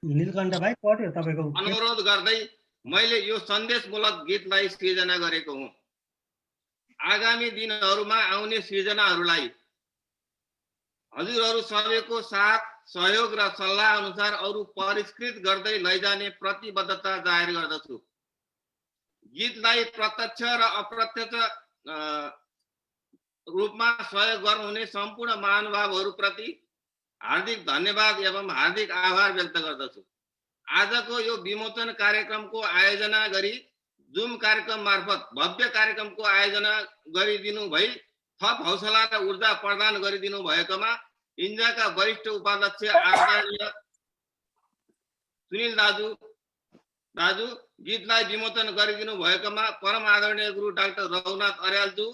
नीलकण्ठ भाइ पढ्यो तपाईको अनुरोध गर्दै मैले यो सन्देशमूलक गीतलाई सृजना गरेको हुँ। आगामी दिनहरूमा आउने सृजनाहरूलाई हजुरहरू सबैको साथ, सहयोग र सल्लाह अनुसार अरू परिष्कृत गर्दै लैजाने प्रतिबद्धता जाहेर गर्दछु। गीतलाई प्रत्यक्ष र अप्रत्यक्ष रूपमा सहयोग गर्नुहुने सम्पूर्ण महानुभावहरूप्रति हार्दिक धन्यवाद एवं हार्दिक आभार व्यक्त गर्दछु। आजको यो विमोचन कार्यक्रमको आयोजना गरी जुम कार्यक्रम मार्फत भव्य कार्यक्रमको आयोजना गरिदिनु भई थप हौसला र ऊर्जा प्रदान गरिदिनु भएकोमा इन्जाका वरिष्ठ उपाध्यक्ष आदरणीय सुनिल दाजु, गीतलाई विमोचन गरिदिनु भएकोमा परम आदरणीय गुरु डाक्टर रघुनाथ अर्यालज्यू,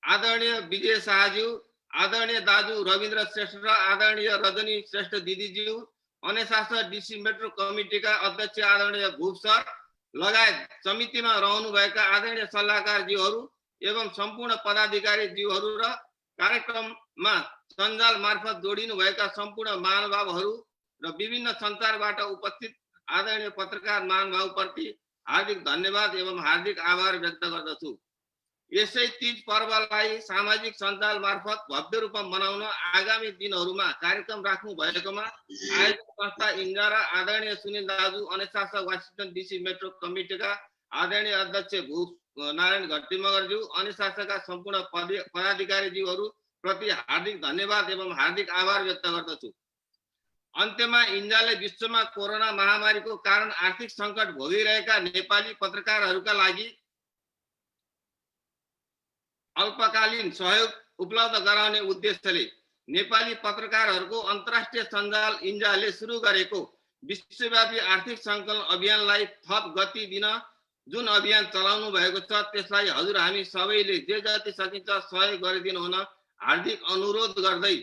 आदरणीय विजय शाहज्यू, आदरणीय दाजु रविन्द्र श्रेष्ठ र आदरणीय रजनी श्रेष्ठ दिदीज्यू, अनेसास डिसी मेट्रो कमिटीका अध्यक्ष आदरणीय भूप सर लगायत समितिमा रहनुभएका आदरणीय सल्लाहकारज्यूहरू एवं सम्पूर्ण पदाधिकारीज्यूहरू र कार्यक्रममा सञ्जाल मार्फत जोडिनुभएका सम्पूर्ण महानुभावहरू र विभिन्न सञ्चारबाट उपस्थित आदरणीय पत्रकार महानुभावप्रति हार्दिक धन्यवाद एवं हार्दिक आभार व्यक्त गर्दछु। यसै तीज पर्वलाई सामाजिक सञ्जाल मार्फत भव्य रूपमा मनाउन आगामी दिनहरूमा कार्यक्रम राख्नु भएकोमा आयोजक संस्था इन्जा र आदरणीय सुनिल दाजु, अनेसास वासिङटन डिसी मेट्रो कमिटीका आदरणीय अध्यक्ष भूप नारायण घट्टी मगरज्यू, अनेसासका सम्पूर्ण पदाधिकारीज्यूहरू प्रति हार्दिक धन्यवाद एवं हार्दिक आभार व्यक्त गर्दछु। अन्त्यमा इन्जाले विश्वमा कोरोना महामारीको कारण आर्थिक सङ्कट भोगिरहेका नेपाली पत्रकारहरूका लागि अल्पकालीन सहयोग उपलब्ध गराउने उद्देश्यले नेपाली पत्रकारहरूको अन्तर्राष्ट्रिय सञ्जाल इन्जाले सुरु गरेको विश्वव्यापी आर्थिक सङ्कलन अभियानलाई थप गति दिन जुन अभियान चलाउनु भएको छ त्यसलाई हजुर हामी सबैले जे जति सकिन्छ सहयोग गरिदिनु हुन हार्दिक अनुरोध गर्दै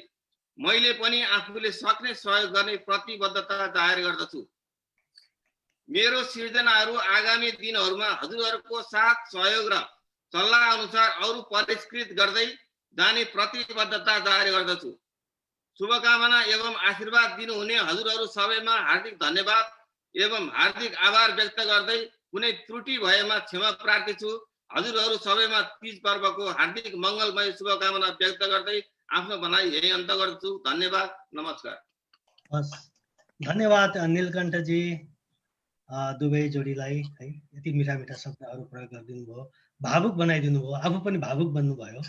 मैले पनि आफूले सक्ने सहयोग गर्ने प्रतिबद्धता जाहेर गर्दछु। मेरो सिर्जनाहरू आगामी दिनहरूमा हजुरहरूको साथ सहयोग र सल्लाह अनुसार अरू परिष्कृत गर्दै जाने प्रतिबद्धता जाहेर गर्दछु। शुभकामना एवं आशीर्वाद दिनुहुने हजुरहरू सबैमा हार्दिक धन्यवाद एवं हार्दिक आभार व्यक्त गर्दै कुनै त्रुटि भएमा क्षमा प्रार्थी छु। हजुरहरू सबैमा तीज पर्वको हार्दिक मङ्गलमय शुभकामना व्यक्त गर्दै आफ्नो भनाइ यही अन्त गर्छु। धन्यवाद, नमस्कार। हस्, धन्यवाद नीलकण्ठजी, दुवै जोडीलाई है यति मिठा मिठा शब्दहरू प्रयोग गरिदिनु भयो, भावुक बनाइदिनु भयो, आफू पनि भावुक बन्नुभयो,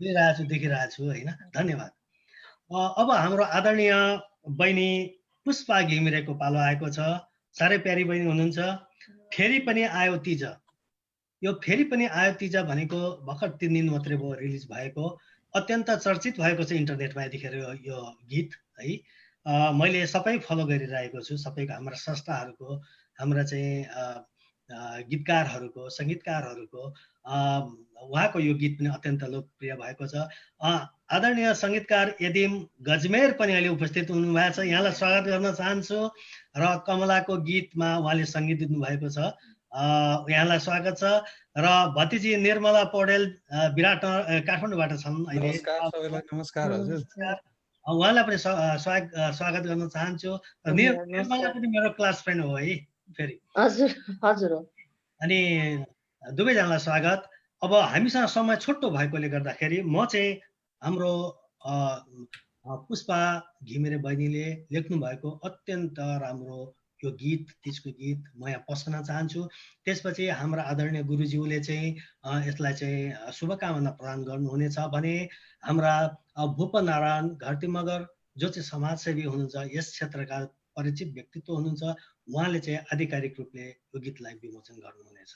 देखिरहेको छु होइन। धन्यवाद। अब हाम्रो आदरणीय बहिनी पुष्पा घिमिरेको पालो आएको छ। साह्रै प्यारी बहिनी हुनुहुन्छ। फेरि पनि आयो तीज। यो फेरि पनि आयो तीज भनेको भर्खर 3 दिन मात्रै भयो रिलिज भएको, अत्यन्त चर्चित भएको छ इन्टरनेटमा यतिखेर यो गीत है। मैले सबै फलो गरिरहेको छु, सबैको हाम्रा संस्थाहरूको, हाम्रा चाहिँ गीतकारहरूको, सङ्गीतकारहरूको उहाँको यो गीत पनि अत्यन्त लोकप्रिय भएको छ। आदरणीय सङ्गीतकार यदिम गजमेर पनि अहिले उपस्थित हुनुभएको छ, यहाँलाई स्वागत गर्न चाहन्छु र कमलाको गीतमा उहाँले सङ्गीत दिनुभएको छ, यहाँलाई स्वागत छ। र भतिजी निर्मला पौडेल विराट काठमाडौँबाट छन् अहिले। नमस्कार हजुर, उहाँलाई पनि स्वागत गर्न चाहन्छु। निर्मला पनि मेरो क्लास फ्रेन्ड हो है फेरि। हजुर हजुर। अनि दुवैजनालाई स्वागत। अब हामीसँग समय छोटो भएकोले गर्दाखेरि म चाहिँ हाम्रो पुष्पा घिमिरे बहिनीले लेख्नु भएको अत्यन्त राम्रो यो गीत, तीजको गीत म यहाँ पस्कन चाहन्छु। त्यसपछि हाम्रा आदरणीय गुरुज्यूले चाहिँ यसलाई चाहिँ शुभकामना प्रदान गर्नुहुनेछ भने हाम्रा भूप नारायण घट्टी मगर जो चाहिँ समाजसेवी हुनुहुन्छ, यस क्षेत्रका परिचित व्यक्तित्व हुनुहुन्छ, उहाँले चाहिँ आधिकारिक रूपले यो गीतलाई विमोचन गर्नुहुनेछ।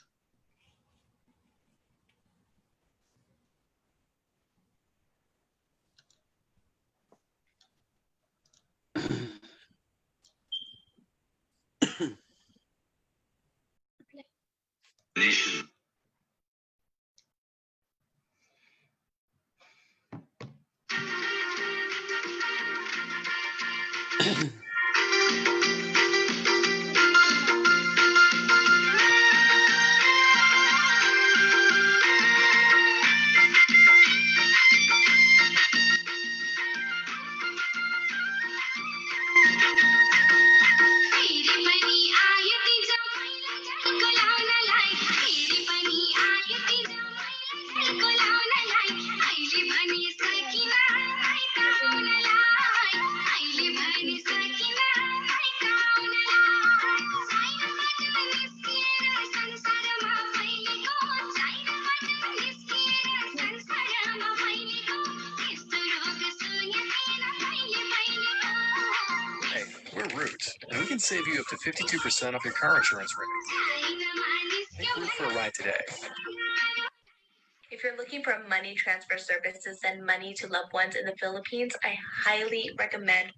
Nation. Sakina, We're Root, and we can save you up to 52% off your car insurance rate. Take Root for a ride today. If you're looking for money transfer services and money to loved ones in the Philippines, I highly recommend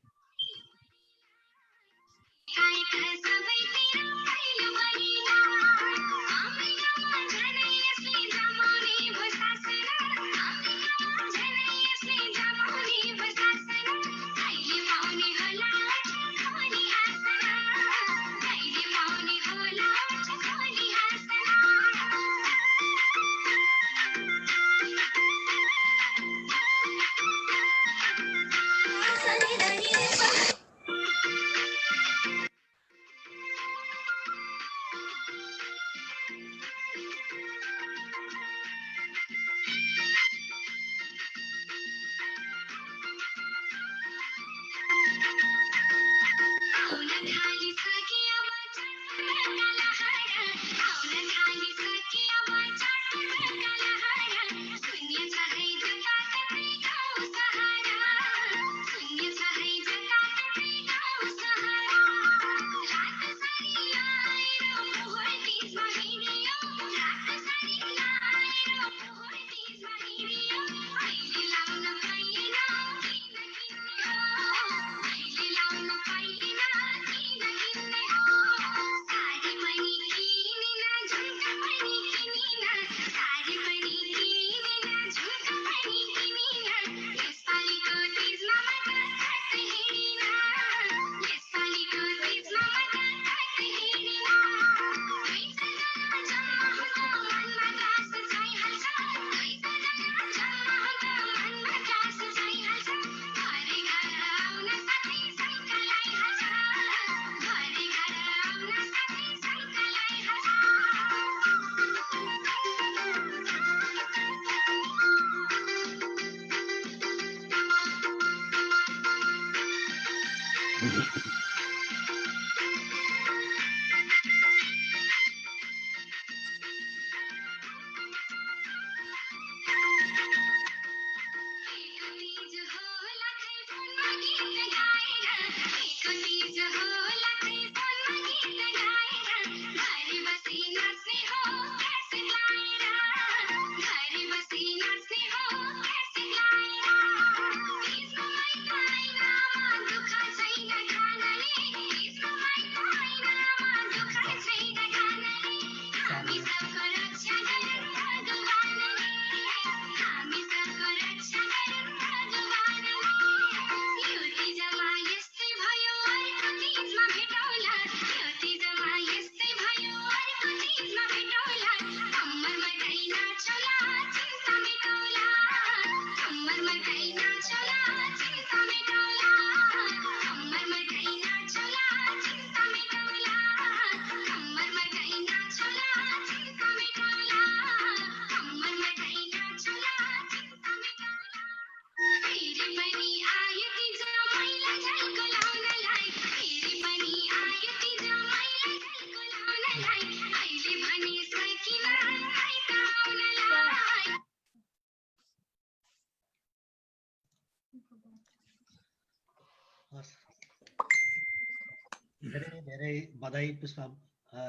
धेरै धेरै बधाई पुष्पा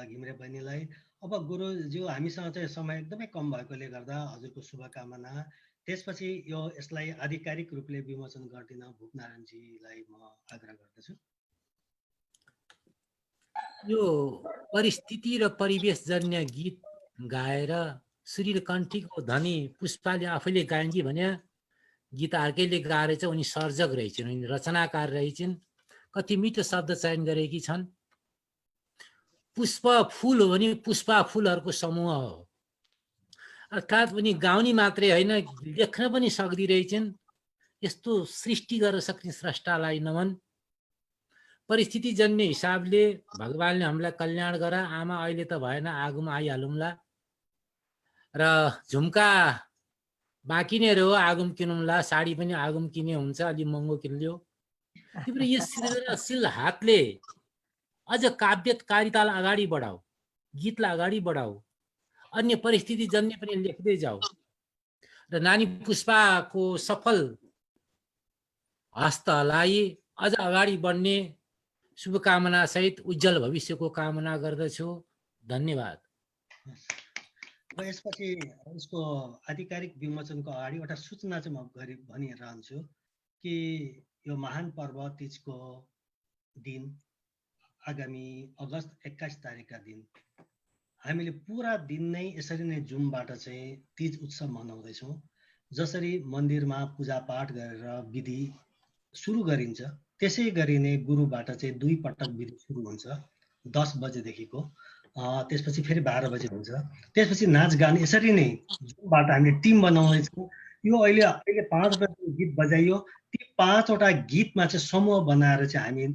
घिमिरे बहिनीलाई। अब गुरुज्यू हामीसँग चाहिँ समय एकदमै कम भएकोले गर्दा हजुरको शुभकामना। त्यसपछि यसलाई आधिकारिक रूपले विमोचन गरिदिन भूपनारायणजीलाई म आग्रह गर्दछु। यो परिस्थिति र परिवेशजन्य गीत गाएर श्रीकण्ठीको धनी पुष्पाले आफैले गाइन् कि भने गीत अर्कैले गाएर चाहिँ उनी सर्जक रहेछन्, उनी रचनाकार रहेछन्। कति मिठो शब्द चयन गरेकी छन्। पुष्प फूल हो भने पुष्पा फूलहरूको समूह हो, अर्थात् उनी गाउने मात्रै होइन लेख्न पनि सक्दी रहेछन्। यस्तो सृष्टि गर्न सक्ने स्रष्टालाई नमन। परिस्थिति जन्य हिसाबले भगवानले हामीलाई कल्याण गर। आमा अहिले त भएन, आगोमा आइहालौँला। र झुम्का बाँकी नै रह्यो, आगोम किनौँला। साडी पनि आगोम किने हुन्छ, अलि महँगो किन्यो। तिम्रो यो सृजनशील हातले अझ काव्यकारितालाई अगाडि बढाऊ, गीतलाई अगाडि बढाऊ, अन्य परिस्थिति जन्य पनि लेख्दै जाऊ। र नानी पुष्पाको सफल हस्तलाई अझ अगाडि बढ्ने शुभकामना सहित उज्जवल भविष्यको कामना गर्दछु। धन्यवाद। र यसपछि यसको आधिकारिक विमोचनको अगाडि एउटा सूचना चाहिँ म भनिरहन्छु कि यो महान पर्व तीजको दिन आगामी अगस्त 21 तारिकका दिन हामीले पुरा दिन नै यसरी नै जुमबाट चाहिँ तीज उत्सव मनाउँदैछौँ। जसरी मन्दिरमा पूजापाठ गरेर विधि सुरु गरिन्छ त्यसै गरी नै गुरुबाट चाहिँ 2 पटक विधि सुरु हुन्छ 10 बजेदेखिको। त्यसपछि फेरि 12 बजे हुन्छ। त्यसपछि नाचगान यसरी नै जुमबाट हामीले टिम बनाउँदैछौँ। यो अहिले 5 वटा गीत बजाइयो। ती 5 वटा गीतमा चाहिँ समूह बनाएर चाहिँ हामी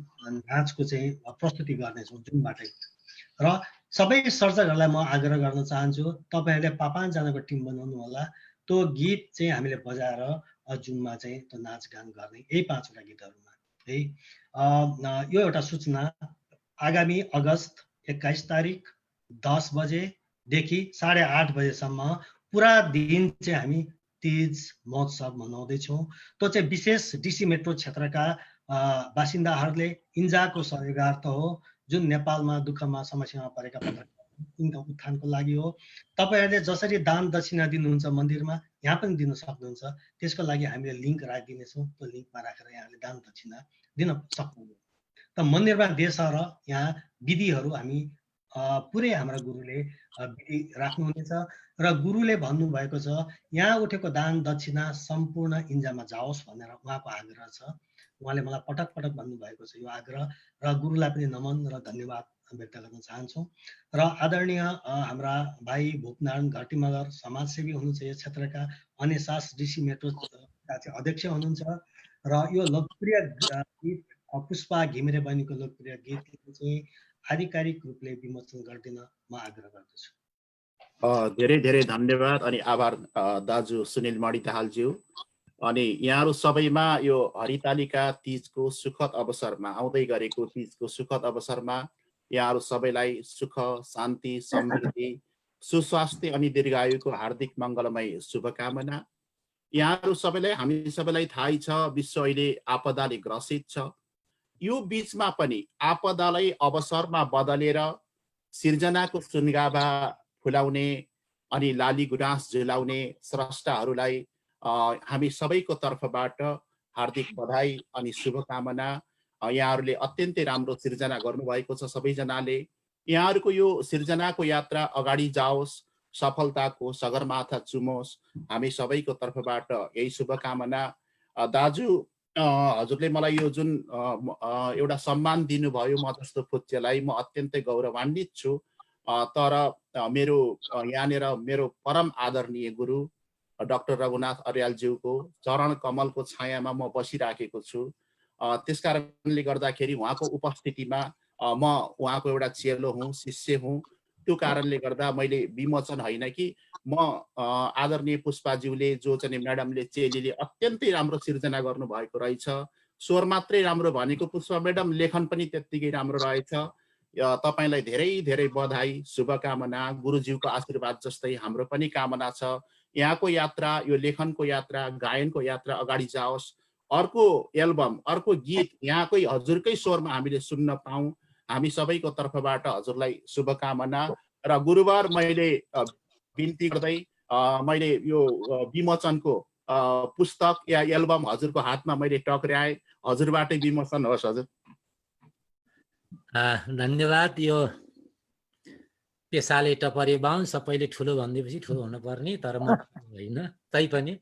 नाचको चाहिँ प्रस्तुति गर्नेछौँ जुमबाटै। र सबै सर्जकहरूलाई म आग्रह गर्न चाहन्छु तपाईँहरूले 5 जनाको टिम बनाउनु होला। त्यो गीत चाहिँ हामीले बजाएर जुममा चाहिँ त्यो नाचगान गर्ने यही 5 वटा गीतहरूमा है। यो एउटा सूचना आगामी अगस्त 21 तारिक 10 बजेदेखि 8:30 बजेसम्म पुरा दिन चाहिँ हामी तीज महोत्सव मनाउँदैछौँ। त्यो चाहिँ विशेष डिसी मेट्रो क्षेत्रका बासिन्दाहरूले इन्जाको सहयोगार्थ हो, जुन नेपालमा दुःखमा समस्यामा परेका पत्रकारको उत्थानको लागि हो। तपाईँहरूले जसरी दान दक्षिणा दिनुहुन्छ मन्दिरमा यहाँ पनि दिन सक्नुहुन्छ। त्यसको लागि हामीले लिङ्क राखिदिनेछौँ। त्यो लिङ्कमा राखेर यहाँले दान दक्षिणा दिन सक्नुहुन्छ। त मन्दिरमा देश र यहाँ विधिहरू हामी पुरै हाम्रो गुरुले विधि राख्नुहुनेछ र गुरुले भन्नुभएको छ यहाँ उठेको दान दक्षिणा सम्पूर्ण इन्जामा जाओस् भनेर उहाँको आग्रह छ। उहाँले मलाई पटक पटक भन्नुभएको छ यो आग्रह र गुरुलाई पनि नमन र धन्यवाद व्यक्त गर्न चाहन्छौँ। र आदरणीय हाम्रा भाइ भूपनारायण घरतीमगर समाजसेवी हुनुहुन्छ यो क्षेत्रका, अनेसास डिसी मेट्रोका चाहिँ अध्यक्ष हुनुहुन्छ र यो लोकप्रिय गीत पुष्पा घिमिरे बहिनीको लोकप्रिय गीतले चाहिँ आधिकारिक रूपले विमोचन गरिदिन म आग्रह गर्दछु। धेरै धेरै धन्यवाद अनि आभार दाजु सुनिल मणि दाहालज्यू। अनि यहाँहरू सबैमा यो हरितालिका तीजको सुखद अवसरमा आउँदै गरेको तीजको सुखद अवसरमा यहाँहरू सबैलाई सुख शान्ति समृद्धि सुस्वास्थ्य अनि दीर्घायुको हार्दिक मङ्गलमय शुभकामना। यहाँहरू सबैलाई हामी सबैलाई थाहै छ विश्व अहिले आपदाले ग्रसित छ। यो बीचमा पनि आपदालाई अवसरमा बदलेर सिर्जनाको सुनगाभा फुलाउने अनि लाली गुनास झुलाउने स्रष्टाहरूलाई हामी सबैको तर्फबाट हार्दिक बधाई अनि शुभकामना। यहाँहरूले अत्यन्तै राम्रो सिर्जना गर्नुभएको छ सबैजनाले। यहाँहरूको यो सिर्जनाको यात्रा अगाडि जाओस्, सफलताको सगरमाथा चुमोस्, हामी सबैको तर्फबाट यही शुभकामना। दाजु हजुरले मलाई यो जुन एउटा सम्मान दिनुभयो म जस्तो फुच्चेलाई म अत्यन्तै गौरवान्वित छु। तर मेरो यहाँनिर मेरो परम आदरणीय गुरु डाक्टर रघुनाथ अर्यालज्यूको चरण कमलको छायामा म बसिराखेको छु। त्यस कारणले गर्दाखेरि उहाँको उपस्थितिमा म उहाँको एउटा चेलो हुँ, शिष्य हुँ। त्यो कारणले गर्दा मैले विमोचन होइन कि म आदरणीय पुष्पाज्यूले जो चाहिँ म्याडमले चेलीले अत्यन्तै राम्रो सिर्जना गर्नुभएको रहेछ। स्वर मात्रै राम्रो भनेको पुष्पा म्याडम, लेखन पनि त्यत्तिकै राम्रो रहेछ। तपाईँलाई धेरै धेरै बधाई शुभकामना। गुरुज्यूको आशीर्वाद जस्तै हाम्रो पनि कामना छ यहाँको यात्रा, यो लेखनको यात्रा, गायनको यात्रा अगाडि जाओस्। अर्को एल्बम, अर्को गीत यहाँकै हजुरकै स्वरमा हामीले सुन्न पाऊँ। हामी सबैको तर्फबाट हजुरलाई शुभकामना। र गुरुबार मैले बिन्ती गर्दै मैले यो विमोचनको पुस्तक या एल्बम हजुरको हातमा मैले टक्र्याएँ। हजुरबाटै विमोचन होस् हजुर। धन्यवाद। यो पेसाले टपरे बाहुन सबैले ठुलो भनिदिएपछि ठुलो हुनुपर्ने, तर म होइन। तैपनि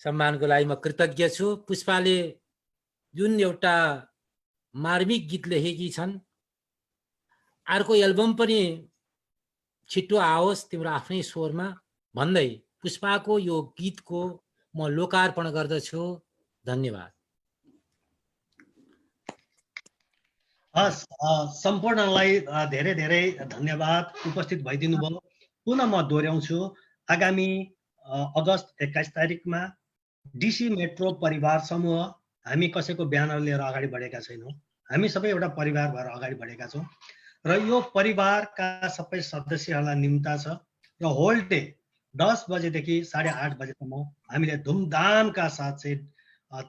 सम्मानको लागि म कृतज्ञ छु। पुष्पाले जुन एउटा मार्मिक गीत लेखेकी छन्, अर्को एल्बम पनि छिट्टो आओस् तिम्रो आफ्नै स्वरमा भन्दै पुष्पाको यो गीतको म लोकार्पण गर्दछु। धन्यवाद। हस्, सम्पूर्णलाई धेरै धेरै धन्यवाद उपस्थित भइदिनु भयो। पुनः म दोहोऱ्याउँछु आगामी अगस्त 21 तारिकमा डिसी मेट्रो परिवार समूह, हामी कसैको ब्यानर लिएर अगाडि बढेका छैनौँ। हामी सबै एउटा परिवार भएर अगाडि बढेका छौँ र यो परिवारका सबै सदस्यहरूलाई निम्ता छ र होल डे 10 बजेदेखि 8:30 बजेसम्म हामीले धुमधामका साथ चाहिँ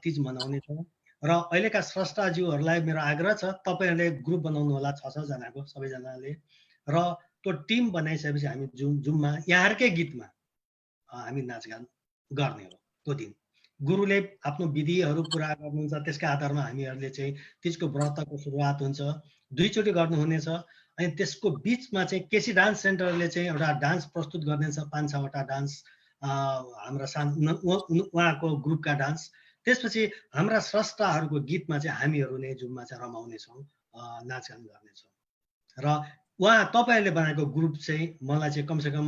तीज मनाउने छौँ। र अहिलेका स्रष्टाज्यूहरूलाई मेरो आग्रह छ, तपाईँहरूले ग्रुप बनाउनु होला 6-6 जनाको सबैजनाले, र त्यो टिम बनाइसकेपछि हामी जुममा यहाँहरूकै गीतमा हामी नाचगान गर्ने हो। त्यो दिन गुरुले आफ्नो विधिहरू पुरा गर्नुहुन्छ, त्यसका आधारमा हामीहरूले चाहिँ तीजको व्रतको सुरुवात हुन्छ, 2 चोटि गर्नुहुनेछ। अनि त्यसको बिचमा चाहिँ केसी डान्स सेन्टरले चाहिँ एउटा डान्स प्रस्तुत गर्नेछ, 5-6 वटा डान्स हाम्रा उहाँको ग्रुपका डान्स। त्यसपछि हाम्रा स्रष्टाहरूको गीतमा चाहिँ हामीहरू नै जुममा चाहिँ रमाउनेछौँ, नाचगान गर्नेछौँ। र उहाँ तपाईँहरूले बनाएको ग्रुप चाहिँ मलाई चाहिँ कमसेकम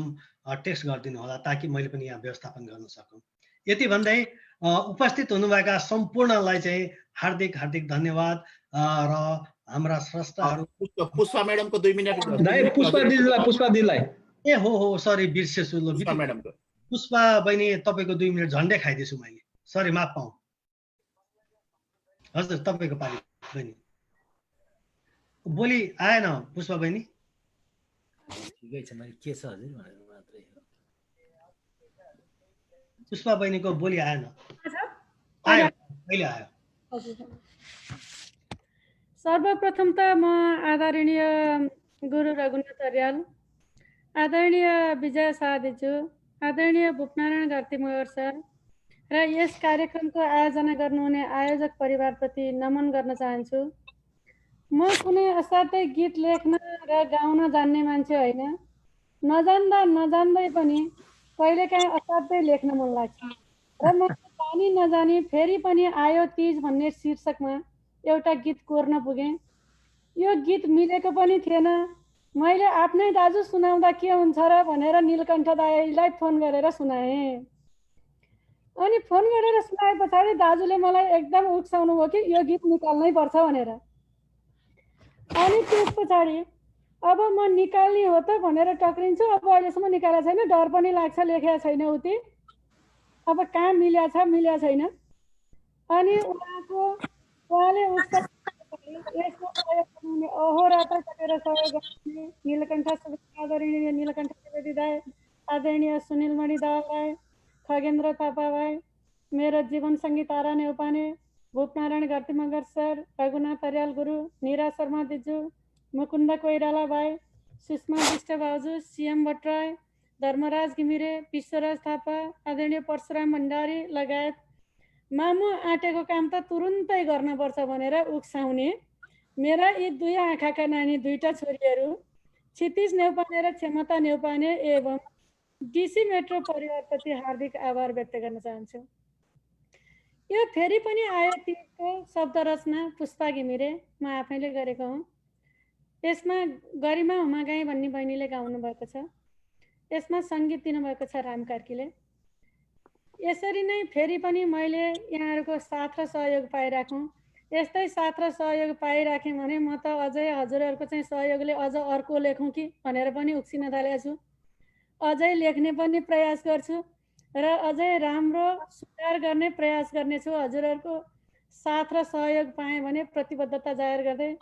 टेक्स्ट गरिदिनु होला, ताकि मैले पनि यहाँ व्यवस्थापन गर्न सकौँ। यति भन्दै उपस्थित हुनुभएका सम्पूर्णलाई चाहिँ हार्दिक हार्दिक धन्यवाद। र हाम्रा स्रष्टाहरू पुष्पा म्याडमको 2 मिनेट पुष्पा दिदीलाई ए हो सरी बिर्सेछु ल म्याडमको पुष्पा बहिनी तपाईँको 2 मिनेट झन्डै खाइदिएछु मैले, सरी माफ पाऊँ। हजुर तपाईँको पाली बहिनी बोली आएन पुष्पा बहिनी। ठिकै छ, मैले के छ हजुर भनेर मात्रै हो। पुष्पा बहिनीको बोली आएन, आयो अहिले आयो। सर्वप्रथम त म आदरणीय गुरु रघुनाथ अर्याल, आदरणीय विजय साहदेजू, आदरणीय भूपनारायण घरती मगर सर र यस कार्यक्रमको आयोजना गर्नुहुने आयोजक परिवारप्रति नमन गर्न चाहन्छु। म कुनै असाध्यै गीत लेख्न र गाउन जान्ने मान्छे होइन, नजान्दै पनि कहिलेकाहीँ असाध्यै लेख्न मन लाग्छ र म जानी नजानी फेरि पनि आयो तीज भन्ने शीर्षकमा एउटा गीत कोर्न पुगेँ। यो गीत मिलेको पनि थिएन, मैले आफ्नै दाजु सुनाउँदा के हुन्छ र भनेर नीलकण्ठ दाइलाई फोन गरेर सुनाएँ। अनि फोन गरेर सुनाए पछाडि दाजुले मलाई एकदम उक्साउनु भयो कि यो गीत निकाल्नै पर्छ भनेर। अनि त्यस पछाडि अब म निकाल्ने हो त भनेर टक्रिन्छु। अब अहिलेसम्म निकालेको छैन, डर पनि लाग्छ, लेखेको छैन उति, अब कहाँ मिल्या छैन। अनि उहाँले यसमा सहयोग गर्नुहुने अहोरात्र सकेर सहयोग गर्नुहुने नीलकण्ठ आदरणीय नीलकण्ठ सुवेदी दाई, आदरणीय सुनिलमणि दाहाल, खगेन्द्र थापा भाइ, मेरो जीवनसङ्गी तारा नेउपाने, भूपनारायण घरती मगर सर, रघुनाथ अर्याल गुरु, निरा शर्मा दिजु, मुकुन्द कोइराला भाइ, सुषमा विष्ट भाउजू, सीएम भट्टराई, धर्मराज घिमिरे, विश्वराज थापा, आदरणीय परशुराम भण्डारी लगायत म आँटेको काम त तुरुन्तै गर्नुपर्छ भनेर उक्साउने मेरा यी 2 आँखाका नानी 2टा छोरीहरू क्षितिज नेउपाने र क्षमता नेउपाने एवं डिसी मेट्रो परिवारप्रति हार्दिक आभार व्यक्त गर्न चाहन्छु। यो फेरि पनि आयो तीजको शब्द रचना पुष्पा घिमिरे, म आफैले गरेको हुँ। यसमा गरिमा हुमागाई भन्ने बहिनीले गाउनु भएको छ, यसमा सङ्गीत दिनुभएको छ राम कार्कीले। यसरी नै फेरि पनि मैले यहाँहरूको साथ र सहयोग पाइराखौँ। यस्तै साथ र सहयोग पाइराखेँ भने म त अझै हजुरहरूको चाहिँ सहयोगले अझ अर्को लेखौँ कि भनेर पनि उक्सिन थालेको छु। अझै लेख्ने पनि प्रयास गर्छु र अझै राम्रो सुधार गर्ने प्रयास गर्नेछु। हजुरहरूको साथ र सहयोग पाएँ भने प्रतिबद्धता जाहेर गर्दै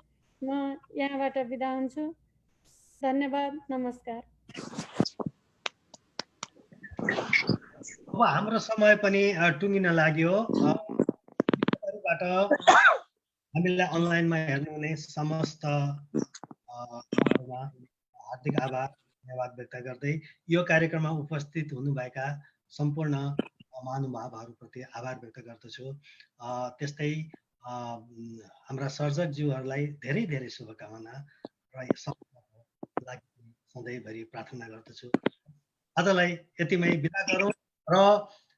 म यहाँबाट बिदा हुन्छु। धन्यवाद, नमस्कार। अब हाम्रो समय पनि टुङ्गिन लाग्यो। हामीलाई अनलाइनमा हेर्नुहुने समस्त हार्दिक आभार धन्यवाद व्यक्त गर्दै यो कार्यक्रममा उपस्थित हुनुभएका सम्पूर्ण महानुभावहरूप्रति आभार व्यक्त गर्दछु। त्यस्तै हाम्रा सर्जकज्यूहरूलाई धेरै धेरै शुभकामना र लागि सधैँभरि प्रार्थना गर्दछु। आजलाई यतिमै बिदा गरौँ र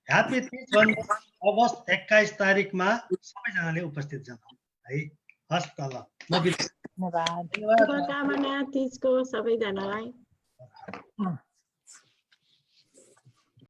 ह्यापी तीज भन्दै अगस्त 21 तारिकमा सबैजनाले उपस्थित जनाउँ है। हस् त ल, म बिदा। शुभकामना तीजको सबैजनालाई।